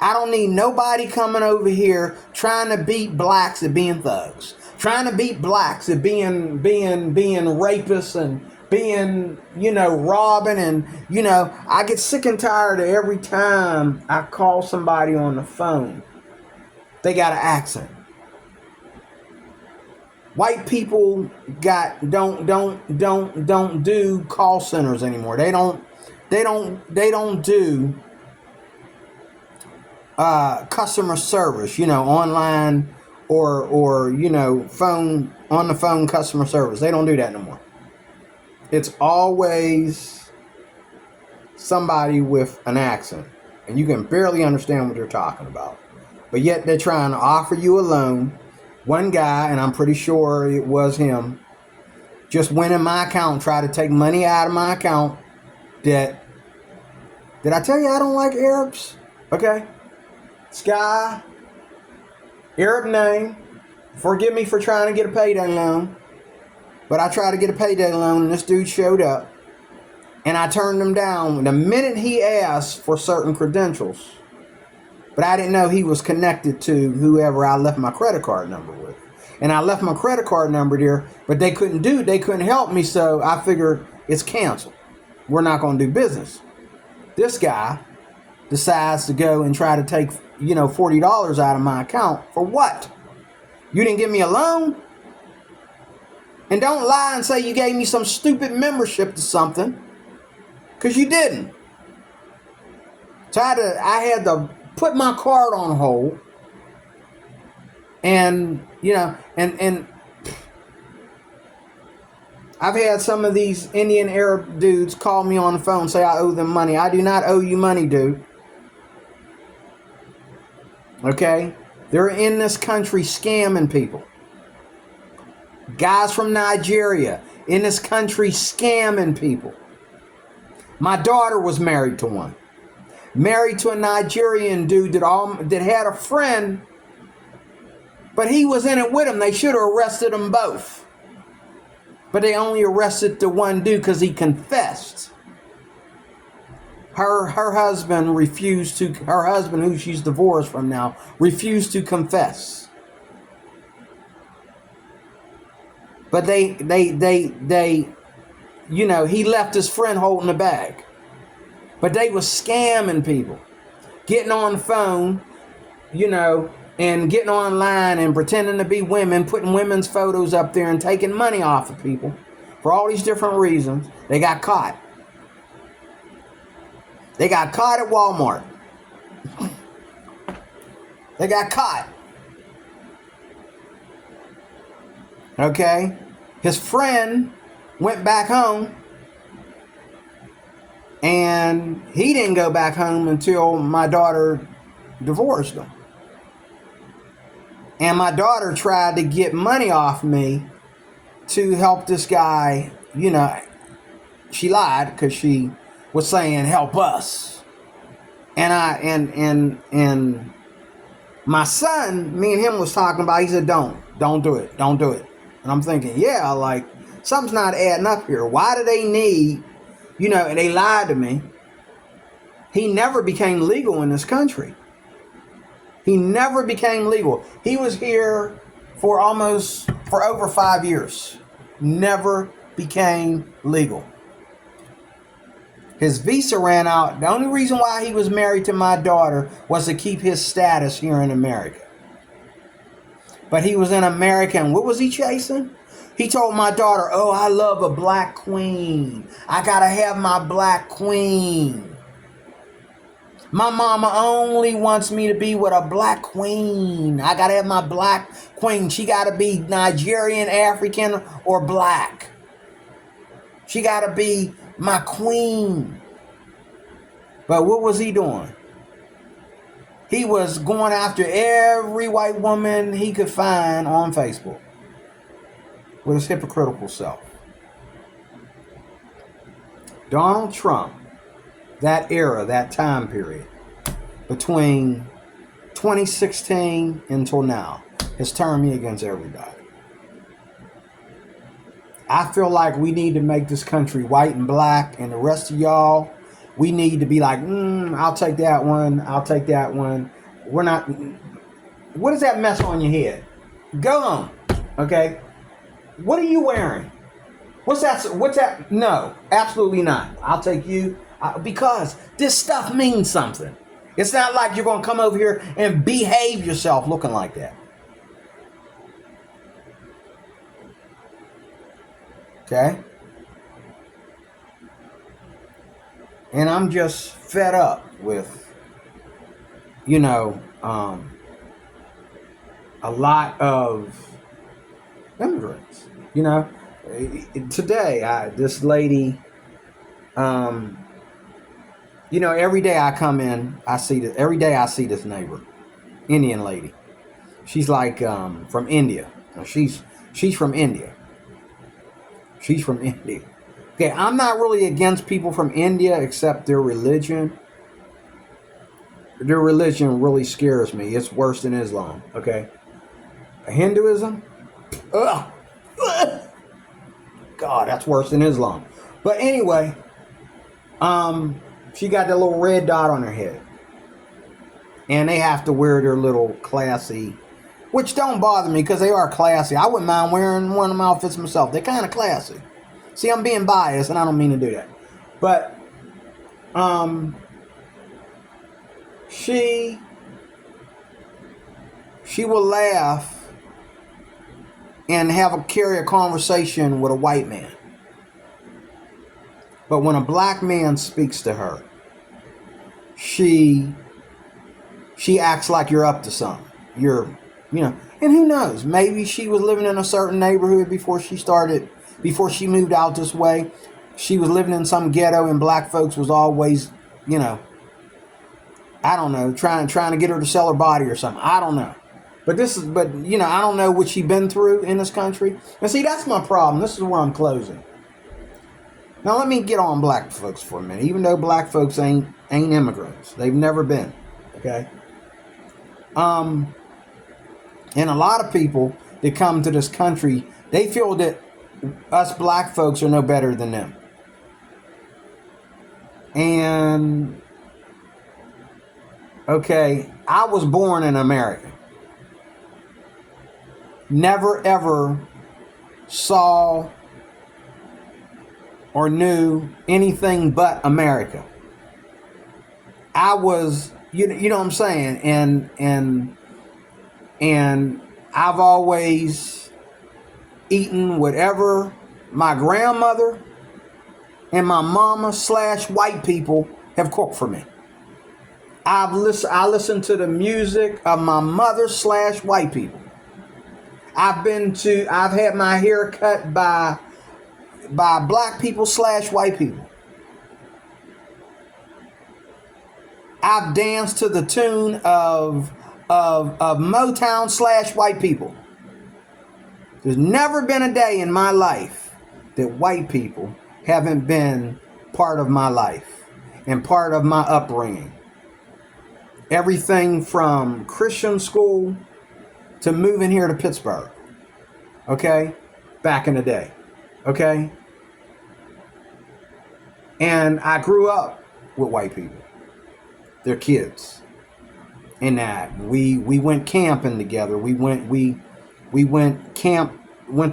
I don't need nobody coming over here trying to beat blacks at being thugs, trying to beat blacks at being rapists and being, you know, robbing. And, you know, I get sick and tired of every time I call somebody on the phone, they got an accent. White people don't do call centers anymore. They don't do customer service, you know, online or you know, on the phone customer service. They don't do that no more. It's always somebody with an accent and you can barely understand what they're talking about. But yet they're trying to offer you a loan. One guy, and I'm pretty sure it was him, just went in my account and tried to take money out of my account. Did I tell you I don't like Arabs? Okay. Sky, Arab name. Forgive me for trying to get a payday loan. But I tried to get a payday loan and this dude showed up. And I turned him down the minute he asked for certain credentials. But I didn't know he was connected to whoever I left my credit card number with. And I left my credit card number there, but they couldn't help me, so I figured it's canceled. We're not going to do business. This guy decides to go and try to take, you know, $40 out of my account. For what? You didn't give me a loan? And don't lie and say you gave me some stupid membership to something, because you didn't. So I had to put my card on hold. And, you know, and I've had some of these Indian Arab dudes call me on the phone and say I owe them money. I do not owe you money, dude. Okay? They're in this country scamming people. Guys from Nigeria in this country scamming people. My daughter was married to one. Married to a Nigerian dude that had a friend, but he was in it with him. They should have arrested them both. But they only arrested the one dude because he confessed. Her husband refused to, her husband who she's divorced from now, refused to confess. But they, you know, he left his friend holding the bag. But they was scamming people. Getting on the phone, you know, and getting online and pretending to be women, putting women's photos up there and taking money off of people for all these different reasons. They got caught. They got caught at Walmart. They got caught. Okay? His friend went back home, and he didn't go back home until my daughter divorced him. And my daughter tried to get money off me to help this guy. You know, she lied because she was saying, help us. And my son, me and him was talking about, he said, don't do it. Don't do it. And I'm thinking, yeah, like, something's not adding up here. Why do they need, you know, and they lied to me. He never became legal in this country. He never became legal. He was here for over 5 years. Never became legal. His visa ran out. The only reason why he was married to my daughter was to keep his status here in America. But he was in America, and what was he chasing? He told my daughter, oh, I love a black queen. I gotta have my black queen. My mama only wants me to be with a black queen. I gotta have my black queen. She gotta be Nigerian, African, or black. She gotta be my queen. But what was he doing? He was going after every white woman he could find on Facebook with his hypocritical self. Donald Trump, that era, that time period, between 2016 until now, has turned me against everybody. I feel like we need to make this country white and black, and the rest of y'all, we need to be like, I'll take that one, I'll take that one. We're not, what is that mess on your head? Go home, okay? What are you wearing? What's that? No, absolutely not. I'll take you, because this stuff means something. It's not like you're going to come over here and behave yourself looking like that. Okay? And I'm just fed up with, you know, a lot of immigrants. You know, today, this lady, you know, every day I come in, every day I see this neighbor, Indian lady. She's like from India. She's from India. She's from India. Okay, I'm not really against people from India except their religion. Their religion really scares me. It's worse than Islam, okay? Hinduism? Ugh. God, that's worse than Islam. But anyway, she got that little red dot on her head. And they have to wear their little classy, which don't bother me because they are classy. I wouldn't mind wearing one of them outfits myself. They're kind of classy. See, I'm being biased and I don't mean to do that. But she will laugh and carry a conversation with a white man. But when a black man speaks to her, she acts like you're up to something. You know, and who knows? Maybe she was living in a certain neighborhood before she moved out this way. She was living in some ghetto and black folks was always, you know, I don't know, trying to get her to sell her body or something. I don't know. But you know, I don't know what she's been through in this country. And see, that's my problem. This is where I'm closing. Now let me get on black folks for a minute. Even though black folks ain't immigrants. They've never been. Okay? And a lot of people that come to this country, they feel that us black folks are no better than them. And okay, I was born in America. Never ever saw or knew anything but America. I was, you know what I'm saying, and I've always eaten whatever my grandmother and my mama / white people have cooked for me. I listen to the music of my mother / white people. I've had my hair cut by black people / white people. I've danced to the tune of Motown / white people. There's never been a day in my life that white people haven't been part of my life and part of my upbringing. Everything from Christian school to moving here to Pittsburgh. Okay? Back in the day. Okay? And I grew up with white people. They're kids. And that we went camping together. We went to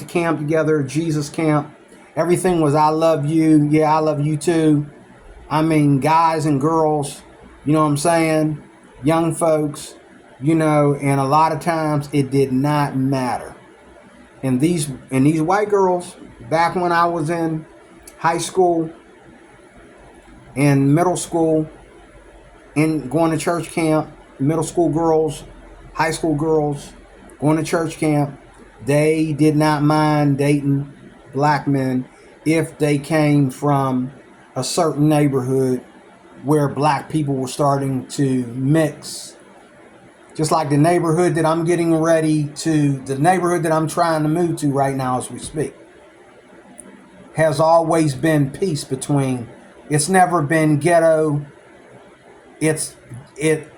camp together, Jesus camp. Everything was I love you. Yeah, I love you too. I mean, guys and girls, you know what I'm saying? Young folks, you know, and a lot of times it did not matter. And these white girls, back when I was in high school and middle school and going to church camp, middle school girls, high school girls, going to church camp, they did not mind dating black men if they came from a certain neighborhood where black people were starting to mix. Just like the neighborhood that I'm the neighborhood that I'm trying to move to right now as we speak, has always been peace between. It's never been ghetto. It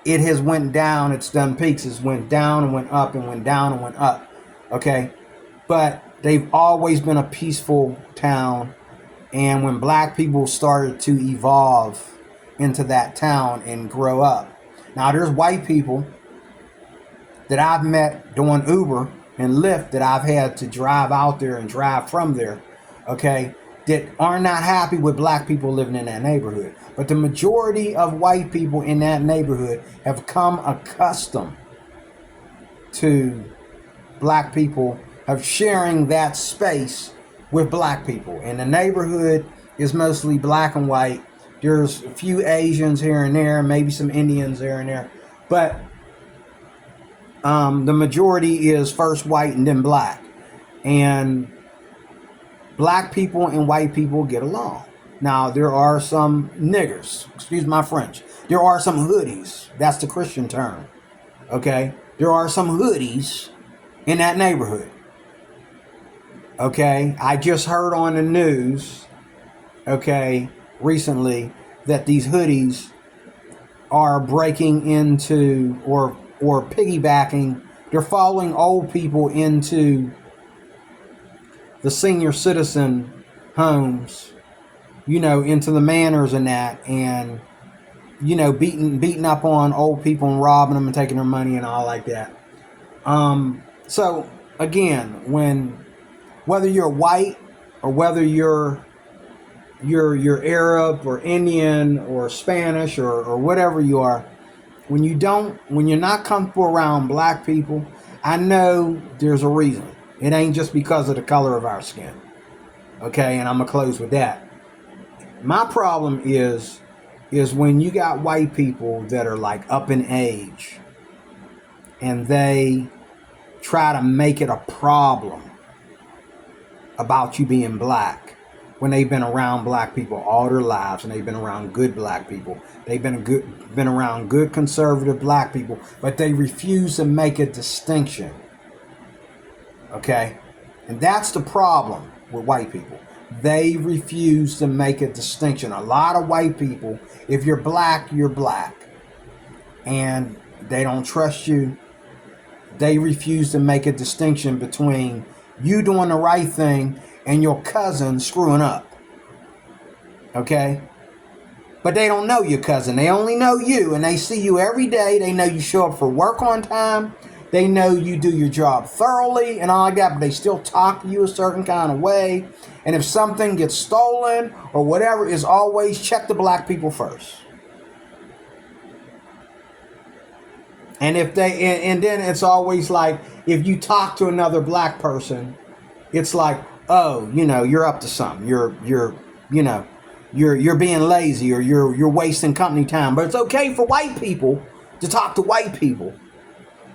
has went down. It's done peaks. It's went down and went up and went down and went up. Okay, but they've always been a peaceful town. And when black people started to evolve into that town and grow up, now there's white people that I've met doing Uber and Lyft that I've had to drive out there and drive from there, okay, that are not happy with black people living in that neighborhood. But the majority of white people in that neighborhood have come accustomed to black people of sharing that space with black people. And the neighborhood is mostly black and white. There's a few Asians here and there, maybe some Indians here and there. But the majority is first white and then black. And black people and white people get along. Now, there are some niggers, excuse my French. There are some hoodies. That's the Christian term. Okay? There are some hoodies in that neighborhood. Okay? I just heard on the news, okay, recently, that these hoodies are breaking into or piggybacking. They're following old people into the senior citizen homes, you know, into the manors and that, and, you know, beating up on old people and robbing them and taking their money and all like that. So again, whether you're white or whether you're Arab or Indian or Spanish or whatever you are, when you're not comfortable around black people, I know there's a reason. It ain't just because of the color of our skin. Okay, and I'm gonna close with that. My problem is when you got white people that are like up in age and they try to make it a problem about you being black when they've been around black people all their lives and they've been around good black people. They've been around good conservative black people, but they refuse to make a distinction. Okay? And that's the problem with white people. They refuse to make a distinction. A lot of white people, if you're black, you're black. And they don't trust you. They refuse to make a distinction between you doing the right thing and your cousin screwing up. Okay? But they don't know your cousin. They only know you, and they see you every day. They know you show up for work on time. They know you do your job thoroughly and all like that, but they still talk to you a certain kind of way. And if something gets stolen or whatever, is always check the black people first. And if they and then it's always like, if you talk to another black person, it's like, oh, you're up to something. You're being lazy, or you're wasting company time. But it's okay for white people to talk to white people.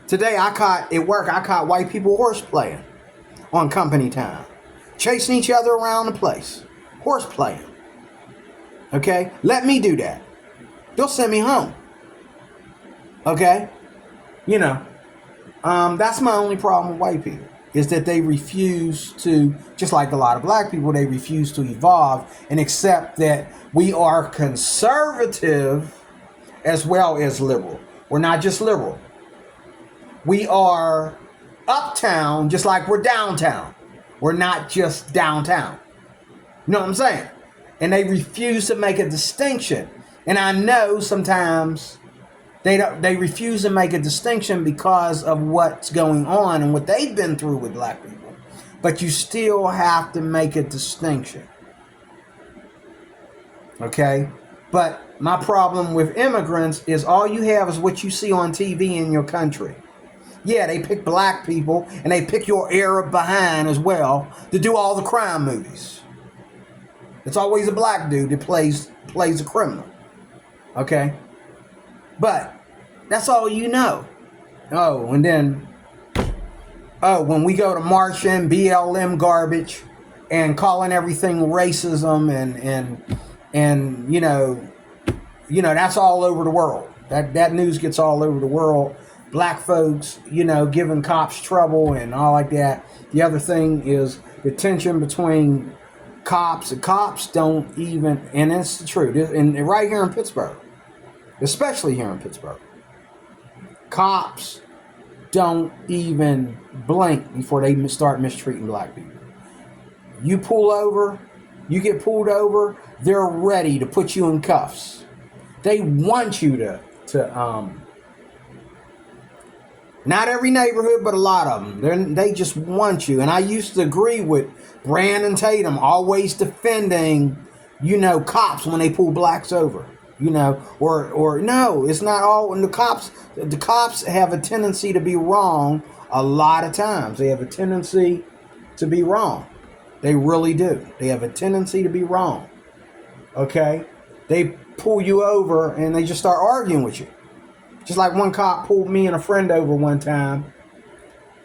Today I caught white people horse playing on company time. Chasing each other around the place. Horse playing. Okay? Let me do that. They'll send me home. Okay? That's my only problem with white people, is that they refuse to, just like a lot of black people, they refuse to evolve and accept that we are conservative as well as liberal. We're not just liberal. We are uptown just like we're downtown. We're not just downtown. You know what I'm saying? And they refuse to make a distinction. And I know sometimes they refuse to make a distinction because of what's going on and what they've been through with black people. But you still have to make a distinction. Okay? But my problem with immigrants is all you have is what you see on TV in your country. Yeah, they pick black people and they pick your Arab behind as well to do all the crime movies. It's always a black dude that plays a criminal. Okay? But that's all you know. And then when we go to marching, BLM garbage and calling everything racism and that's all over the world. That news gets all over the world. Black folks, giving cops trouble and all like that. The other thing is the tension between cops. And cops don't even, and it's the truth, and right here in Pittsburgh, especially here in Pittsburgh, cops don't even blink before they start mistreating black people. You get pulled over, they're ready to put you in cuffs. They want you to not every neighborhood, but a lot of them. They just want you. And I used to agree with Brandon Tatum, always defending, cops when they pull blacks over. Or no, it's not all. And the cops have a tendency to be wrong a lot of times. They have a tendency to be wrong. They really do. They have a tendency to be wrong. Okay? They pull you over and they just start arguing with you. Just like one cop pulled me and a friend over one time.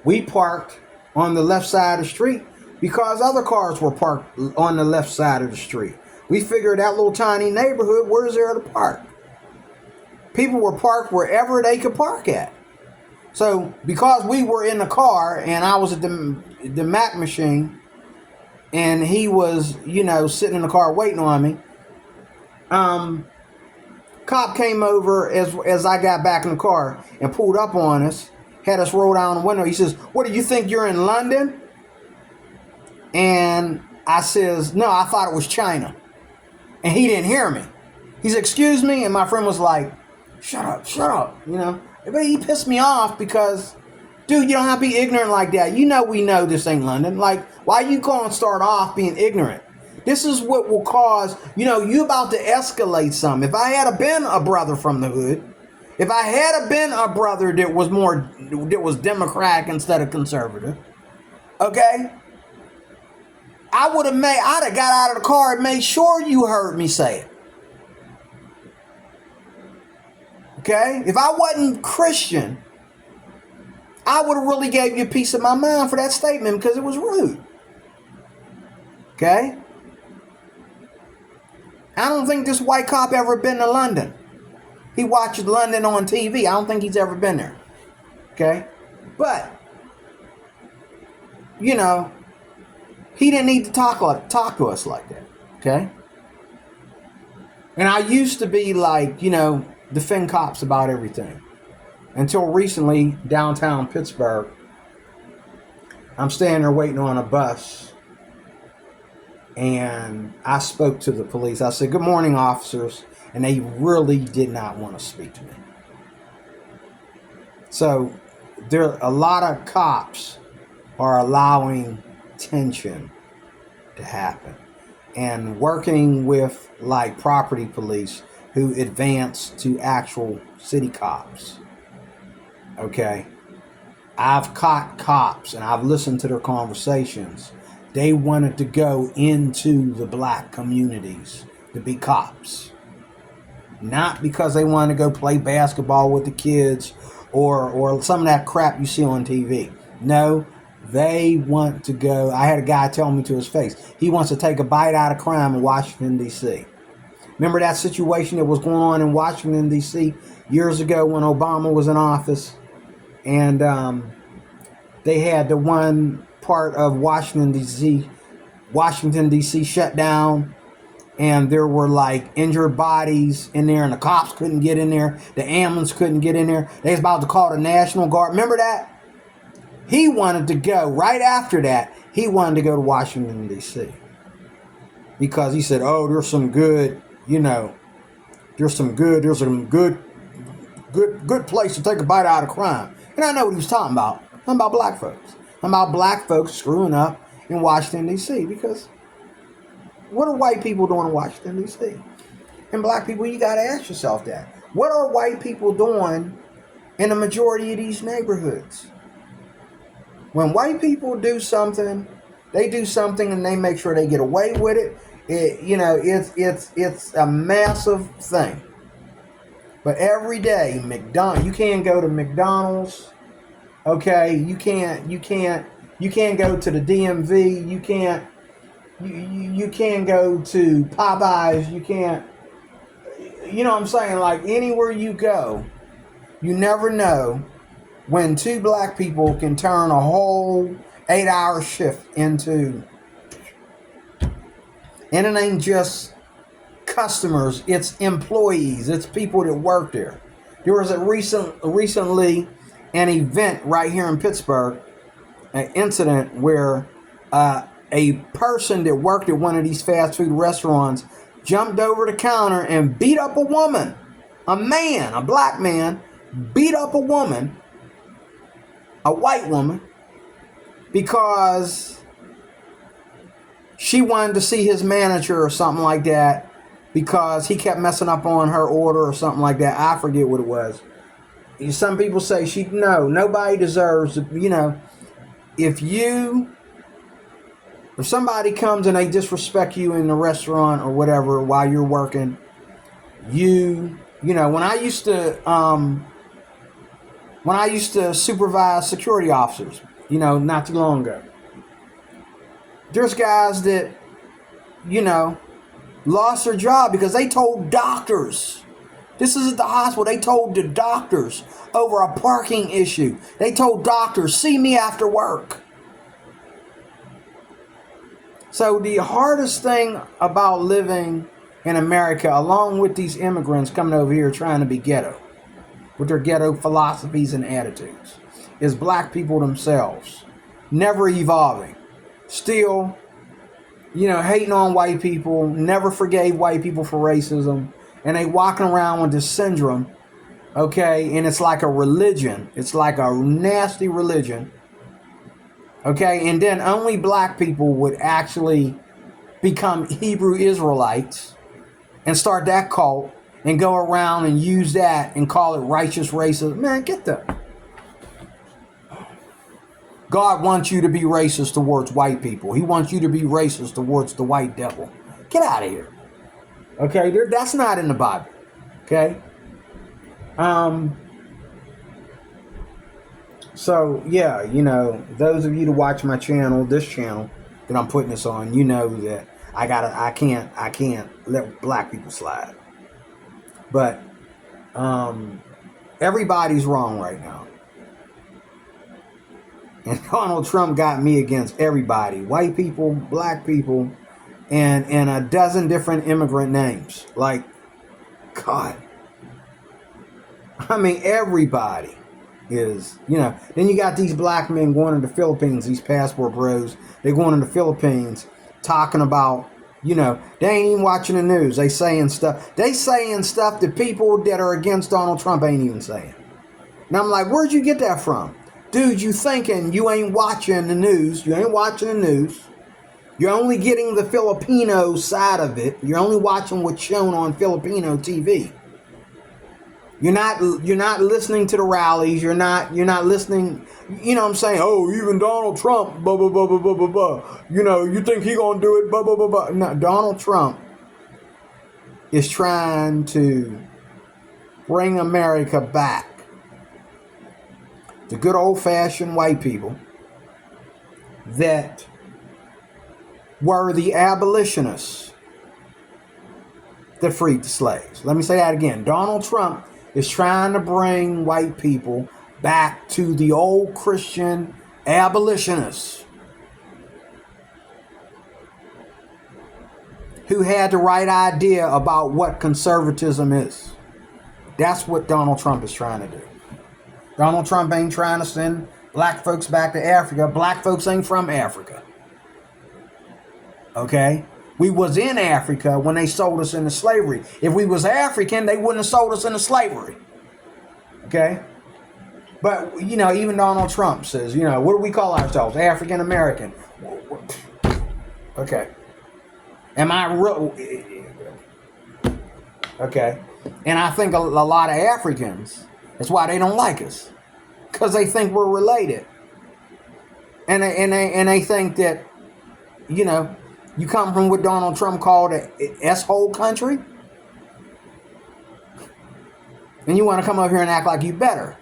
We parked on the left side of the street because other cars were parked on the left side of the street. We figured that little tiny neighborhood, where's there to park? People were parked wherever they could park at. So because we were in the car and I was at the Mac machine and he was, sitting in the car waiting on me, cop came over as I got back in the car and pulled up on us, had us roll down the window. He says, "What, do you think you're in London?" And I says, "No, I thought it was China." And he didn't hear me. He said, "Excuse me," and my friend was like, shut up, But he pissed me off because, dude, you don't have to be ignorant like that. We know this ain't London. Like, why you gonna start off being ignorant? This is what will cause, you about to escalate something. If I had been a brother from the hood, if I had been a brother that was Democratic instead of conservative, okay, I'd have got out of the car and made sure you heard me say it. Okay? If I wasn't Christian, I would have really gave you a piece of my mind for that statement because it was rude. Okay? I don't think this white cop ever been to London. He watches London on TV. I don't think he's ever been there. Okay? But, he didn't need to talk to us like that. Okay? And I used to be like, defend cops about everything. Until recently, downtown Pittsburgh, I'm standing there waiting on a bus. And I spoke to the police. I said, "Good morning, officers." And they really did not want to speak to me. So a lot of cops are allowing tension to happen and working with like property police who advance to actual city cops. Okay. I've caught cops and I've listened to their conversations. They wanted to go into the black communities to be cops. Not because they wanted to go play basketball with the kids or some of that crap you see on TV. No, they want to go. I had a guy tell me to his face, he wants to take a bite out of crime in Washington, D.C. Remember that situation that was going on in Washington, D.C. years ago when Obama was in office? And they had the one part of Washington, D.C. shut down. And there were like injured bodies in there, and the cops couldn't get in there. The ambulance couldn't get in there. They was about to call the National Guard. Remember that? He wanted to go, right after that, he wanted to go to Washington, D.C. Because he said, oh, there's some good place to take a bite out of crime. And I know what he was talking about. I'm about black folks. I'm about black folks screwing up in Washington, D.C. Because what are white people doing in Washington, D.C.? And black people, you got to ask yourself that. What are white people doing in the majority of these neighborhoods? When white people do something, they do something and they make sure they get away with it. It's a massive thing. But every day, you can't go to McDonald's. Okay, you can't go to the DMV. You can't go to Popeyes. You can't, you know what I'm saying? Like anywhere you go, you never know when two black people can turn a whole 8-hour shift into, and it ain't just customers, it's employees, it's people that work there. There was recently an event right here in Pittsburgh, an incident where a person that worked at one of these fast food restaurants jumped over the counter and beat up a woman. A black man, beat up a woman, a white woman, because she wanted to see his manager or something like that, because he kept messing up on her order or something like that. I forget what it was. Some people say nobody deserves, if somebody comes and they disrespect you in the restaurant or whatever while you're working, when I used to supervise security officers, not too long ago, there's guys that, lost their job because they told doctors. This is at the hospital. They told the doctors over a parking issue. They told doctors, see me after work. So the hardest thing about living in America, along with these immigrants coming over here trying to be ghetto, with their ghetto philosophies and attitudes, is black people themselves. Never evolving. Still, hating on white people, never forgave white people for racism, and they walking around with this syndrome, okay, and it's like a religion. It's like a nasty religion. Okay, and then only black people would actually become Hebrew Israelites and start that cult and go around and use that and call it righteous racism. Man, get the... God wants you to be racist towards white people. He wants you to be racist towards the white devil. Get out of here. Okay, that's not in the Bible. Okay? So, yeah, those of you that watch my channel, this channel that I'm putting this on, that I can't let black people slide. But everybody's wrong right now. And Donald Trump got me against everybody. White people, black people, and a dozen different immigrant names. Like, God. I mean, everybody is, Then you got these black men going to the Philippines, these passport bros. They're going to the Philippines talking about, they ain't even watching the news. They saying stuff that people that are against Donald Trump ain't even saying. And I'm like, where'd you get that from? Dude, you thinking you ain't watching the news. You ain't watching the news. You're only getting the Filipino side of it. You're only watching what's shown on Filipino TV. You're not listening to the rallies. You're not listening. You know what I'm saying? Oh, even Donald Trump, blah, blah, blah, blah, blah, blah, blah. You think he gonna do it, blah, blah, blah, blah. No, Donald Trump is trying to bring America back. The good old-fashioned white people that were the abolitionists that freed the slaves. Let me say that again. Donald Trump is trying to bring white people back to the old Christian abolitionists who had the right idea about what conservatism is. That's what Donald Trump is trying to do. Donald Trump ain't trying to send black folks back to Africa. Black folks ain't from Africa. Okay? We was in Africa when they sold us into slavery. If we was African, they wouldn't have sold us into slavery. Okay? But, even Donald Trump says, what do we call ourselves? African American. Okay. Am I real? Okay. And I think a lot of Africans, that's why they don't like us. Because they think we're related. And they think that, you come from what Donald Trump called an S-hole country. And you want to come over here and act like you better.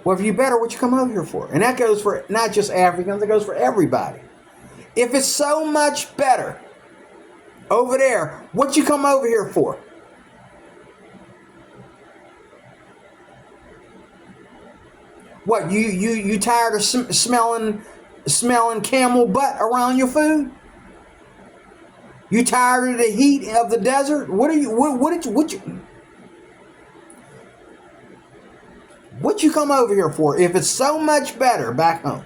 Well, if you better, what you come over here for? And that goes for not just Africans, it goes for everybody. If it's so much better over there, what you come over here for? What, you tired of smelling camel butt around your food? You tired of the heat of the desert? What you come over here for if it's so much better back home?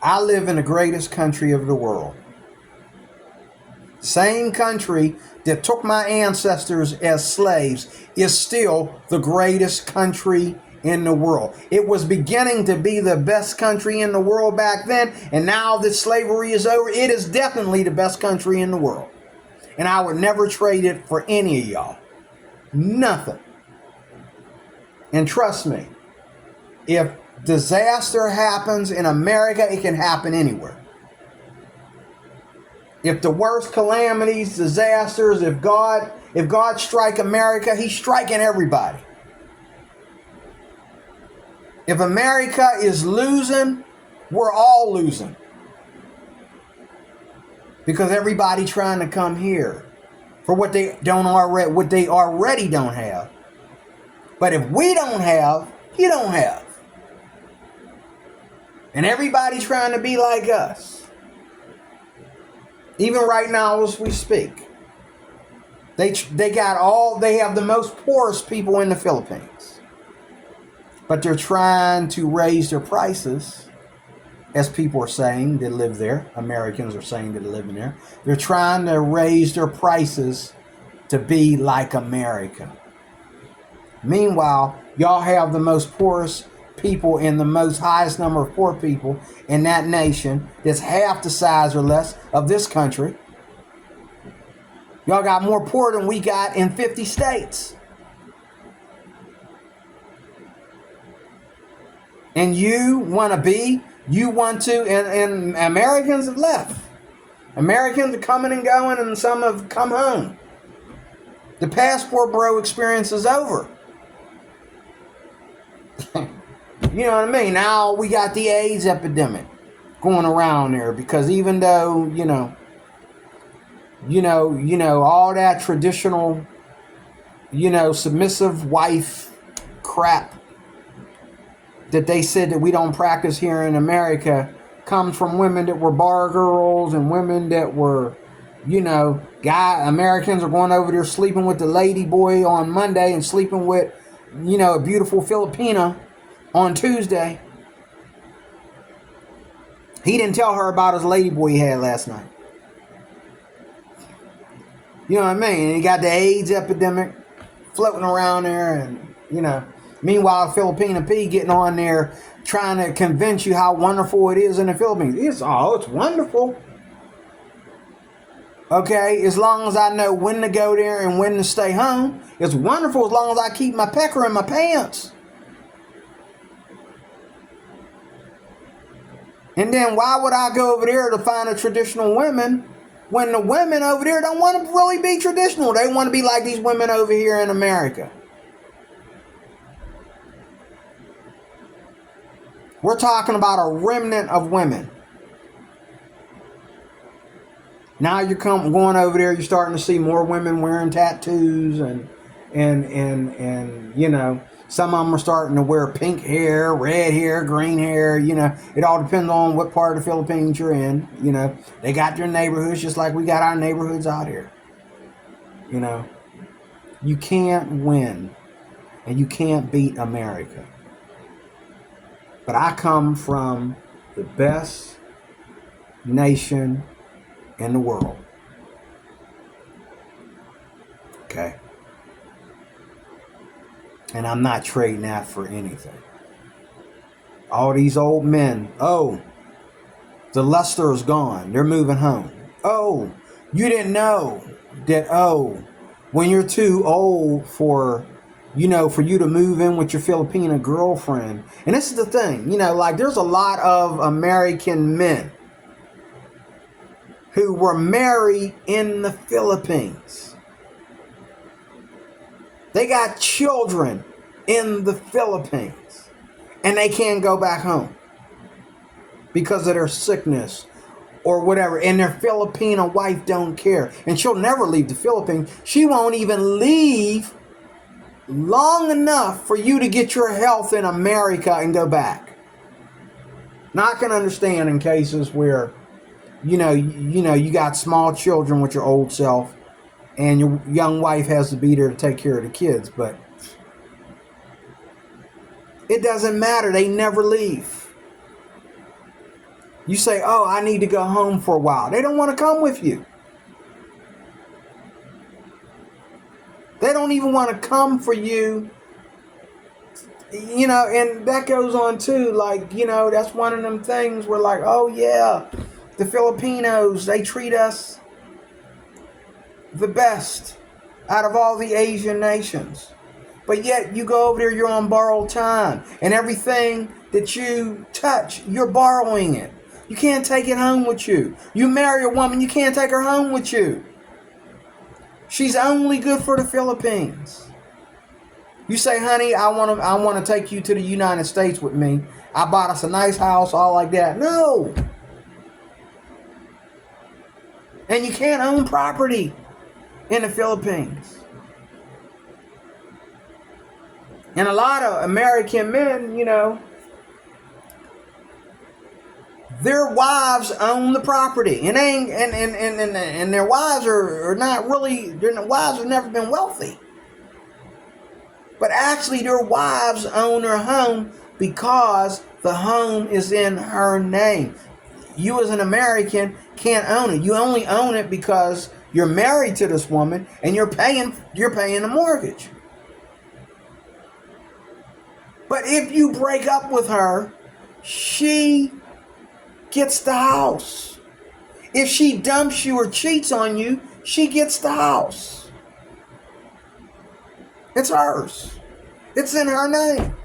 I live in the greatest country of the world. Same country that took my ancestors as slaves is still the greatest country in the world. It was beginning to be the best country in the world back then, and now that slavery is over, it is definitely the best country in the world. And I would never trade it for any of y'all. Nothing. And trust me, if disaster happens in America, it can happen anywhere. If the worst calamities, disasters, if God strike America, he's striking everybody. If America is losing, we're all losing. Because everybody trying to come here for what they already don't have. But if we don't have, you don't have. And everybody trying to be like us. Even right now as we speak. They have the most poorest people in the Philippines. But they're trying to raise their prices, as people are saying that live there. Americans are saying that live in there. They're trying to raise their prices to be like America. Meanwhile, y'all have the most poorest people and the most highest number of poor people in that nation that's half the size or less of this country. Y'all got more poor than we got in 50 states. And you want to, and Americans have left. Americans are coming and going, and some have come home. The passport bro experience is over. You know what I mean? Now we got the AIDS epidemic going around there because even though, all that traditional, submissive wife crap that they said that we don't practice here in America comes from women that were bar girls and women that were, Americans are going over there sleeping with the lady boy on Monday and sleeping with, a beautiful Filipina on Tuesday. He didn't tell her about his ladyboy he had last night. You know what I mean? And he got the AIDS epidemic floating around there, and meanwhile Filipina P getting on there trying to convince you how wonderful it is in the Philippines. It's wonderful. Okay, as long as I know when to go there and when to stay home, it's wonderful as long as I keep my pecker in my pants. And then why would I go over there to find a traditional women when the women over there don't want to really be traditional? They want to be like these women over here in America. We're talking about a remnant of women. Now you're going over there, you're starting to see more women wearing tattoos and some of them are starting to wear pink hair, red hair, green hair. It all depends on what part of the Philippines you're in. They got their neighborhoods just like we got our neighborhoods out here. You can't win and you can't beat America. But I come from the best nation in the world. Okay? And I'm not trading that for anything. All these old men, the luster is gone. They're moving home. Oh, you didn't know that, when you're too old for you to move in with your Filipina girlfriend. And this is the thing, there's a lot of American men who were married in the Philippines. They got children in the Philippines and they can't go back home because of their sickness or whatever. And their Filipina wife don't care. And she'll never leave the Philippines. She won't even leave long enough for you to get your health in America and go back. Now I can understand in cases where, you got small children with your old self and your young wife has to be there to take care of the kids, but it doesn't matter. They never leave. You say, I need to go home for a while. They don't want to come with you. They don't even want to come for you. And that goes on too. That's one of them things where the Filipinos, they treat us the best out of all the Asian nations. But yet you go over there, you're on borrowed time. And everything that you touch, you're borrowing it. You can't take it home with you. You marry a woman, you can't take her home with you. She's only good for the Philippines. You say, honey, I want to take you to the United States with me. I bought us a nice house, all like that. No. And you can't own property in the Philippines. And a lot of American men, their wives own the property. And their wives are not really, their wives have never been wealthy. But actually their wives own their home because the home is in her name. You as an American can't own it. You only own it because you're married to this woman and you're paying the mortgage. But if you break up with her, she gets the house. If she dumps you or cheats on you, she gets the house. It's hers. It's in her name.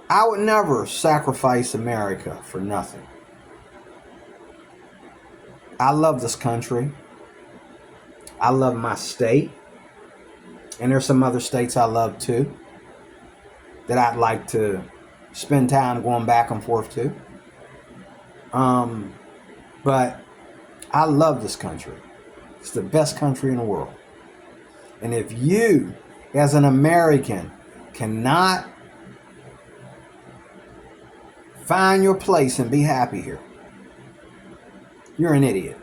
I would never sacrifice America for nothing. I love this country. I love my state. And there's some other states I love too that I'd like to spend time going back and forth to. But I love this country. It's the best country in the world. And if you, as an American, cannot find your place and be happy here, you're an idiot.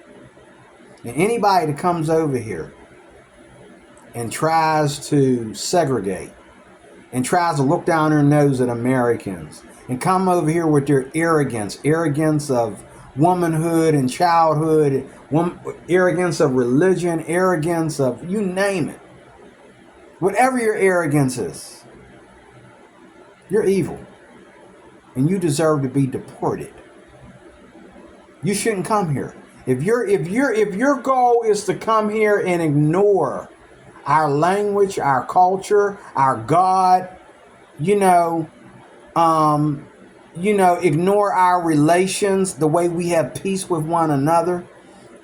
And anybody that comes over here and tries to segregate and tries to look down their nose at Americans and come over here with their arrogance of womanhood and childhood, arrogance of religion, arrogance of you name it. Whatever your arrogance is, you're evil and you deserve to be deported. You shouldn't come here. If your goal is to come here and ignore our language, our culture, our God, ignore our relations, the way we have peace with one another.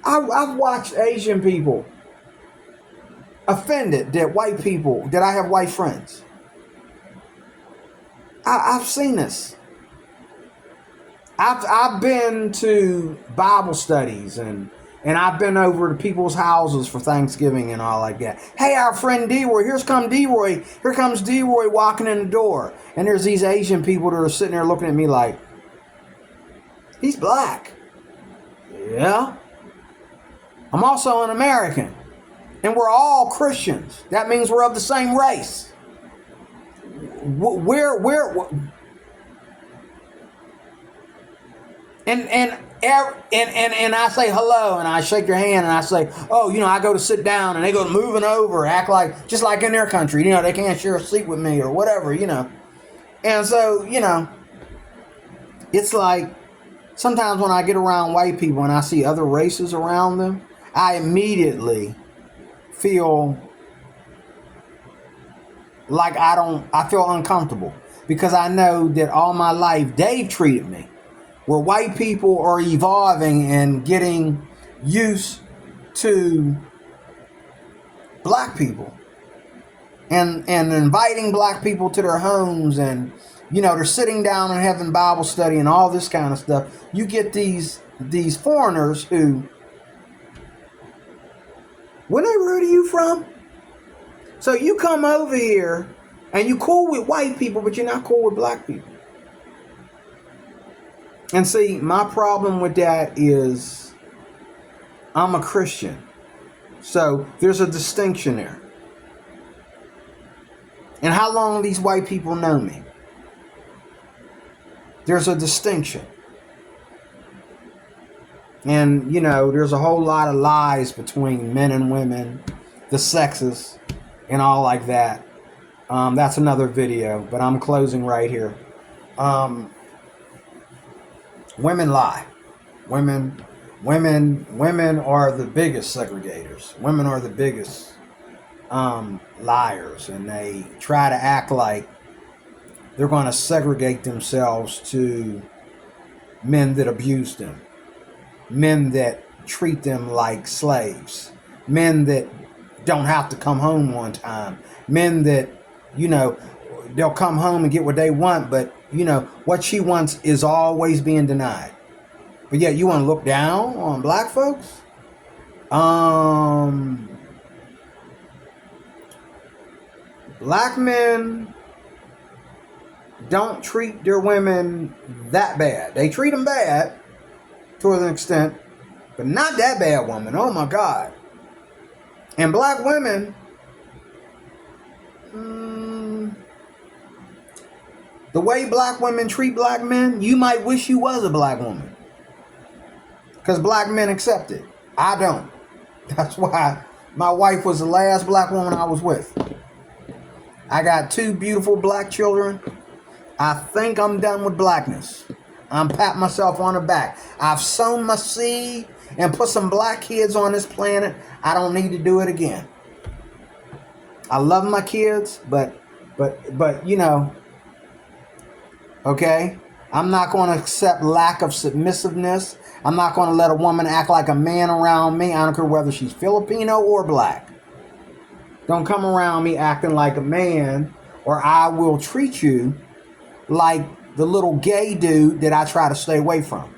I've watched Asian people offended that I have white friends. I've seen this. I've been to Bible studies and I've been over to people's houses for Thanksgiving and all like that. Hey, our friend Deroy, here comes Deroy walking in the door. And there's these Asian people that are sitting there looking at me like, he's black. Yeah. I'm also an American. And we're all Christians. That means we're of the same race. And I say hello and I shake your hand and I say, oh, I go to sit down and they go moving over, act like, just like in their country, they can't share a seat with me or whatever, And so, it's like sometimes when I get around white people and I see other races around them, I immediately feel like I feel uncomfortable because I know that all my life they've treated me where white people are evolving and getting used to black people and inviting black people to their homes and they're sitting down and having Bible study and all this kind of stuff. You get these foreigners who, what neighborhood are you from? So you come over here and you cool with white people, but you're not cool with black people. And see, my problem with that is I'm a Christian. So there's a distinction there. And how long these white people know me? There's a distinction. And, there's a whole lot of lies between men and women, the sexes, and all like that. That's another video, but I'm closing right here. Women lie. Women are the biggest segregators. Women are the biggest liars, and they try to act like they're going to segregate themselves to men that abuse them, men that treat them like slaves, men that don't have to come home on time, men that, they'll come home and get what they want, but, what she wants is always being denied. But yet you want to look down on black folks? Black men don't treat their women that bad. They treat them bad to an extent, but not that bad, woman. Oh my God. And black women, the way black women treat black men, you might wish you was a black woman. Because black men accept it. I don't. That's why my wife was the last black woman I was with. I got 2 beautiful black children. I think I'm done with blackness. I'm patting myself on the back. I've sown my seed and put some black kids on this planet. I don't need to do it again. I love my kids, but okay? I'm not going to accept lack of submissiveness. I'm not going to let a woman act like a man around me. I don't care whether she's Filipino or black. Don't come around me acting like a man, or I will treat you like the little gay dude that I try to stay away from.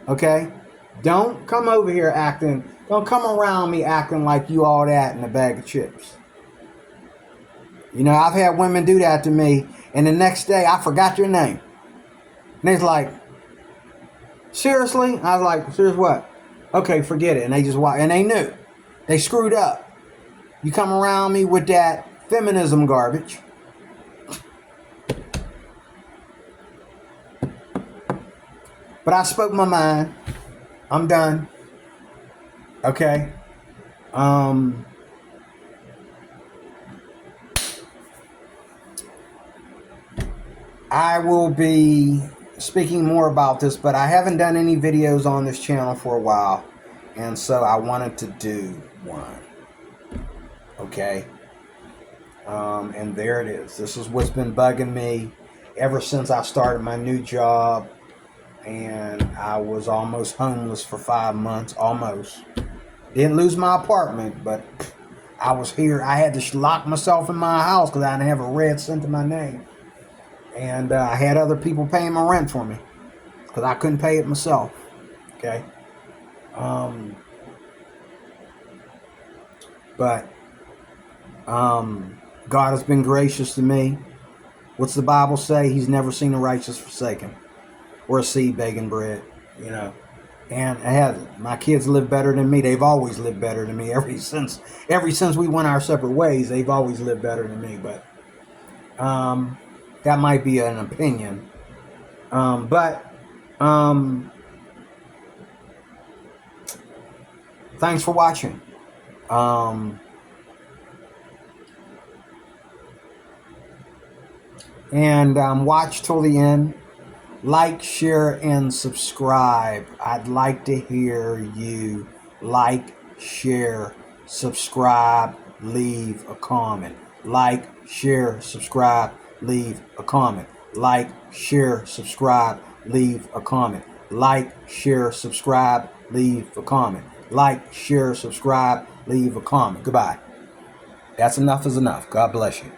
Okay? Don't come over here don't come around me acting like you all that in a bag of chips. I've had women do that to me, and the next day I forgot your name. And they's like, seriously? I was like, serious what? Okay, forget it. And they just walked, and they knew. They screwed up. You come around me with that feminism garbage. But I spoke my mind. I'm done. Okay. I will be speaking more about this, but I haven't done any videos on this channel for a while, and so I wanted to do one. Okay. And there it is. This is what's been bugging me ever since I started my new job, and I was almost homeless for 5 months. Almost. Didn't lose my apartment, but I was here. I had to lock myself in my house because I didn't have a red cent to my name. And I had other people paying my rent for me because I couldn't pay it myself. Okay. But God has been gracious to me. What's the Bible say? He's never seen the righteous forsaken or a seed begging bread, you know. And I have my kids live better than me. They've always lived better than me ever since we went our separate ways. They've always lived better than me. But that might be an opinion. Thanks for watching. And watch till the end. Like, share, and subscribe. I'd like to hear you like, share, subscribe, leave a comment. Like, share, subscribe, leave a comment. Like, share, subscribe, leave a comment. Like, share, subscribe, leave a comment. Like, share, subscribe, leave a comment. Goodbye. That's enough is enough. God bless you.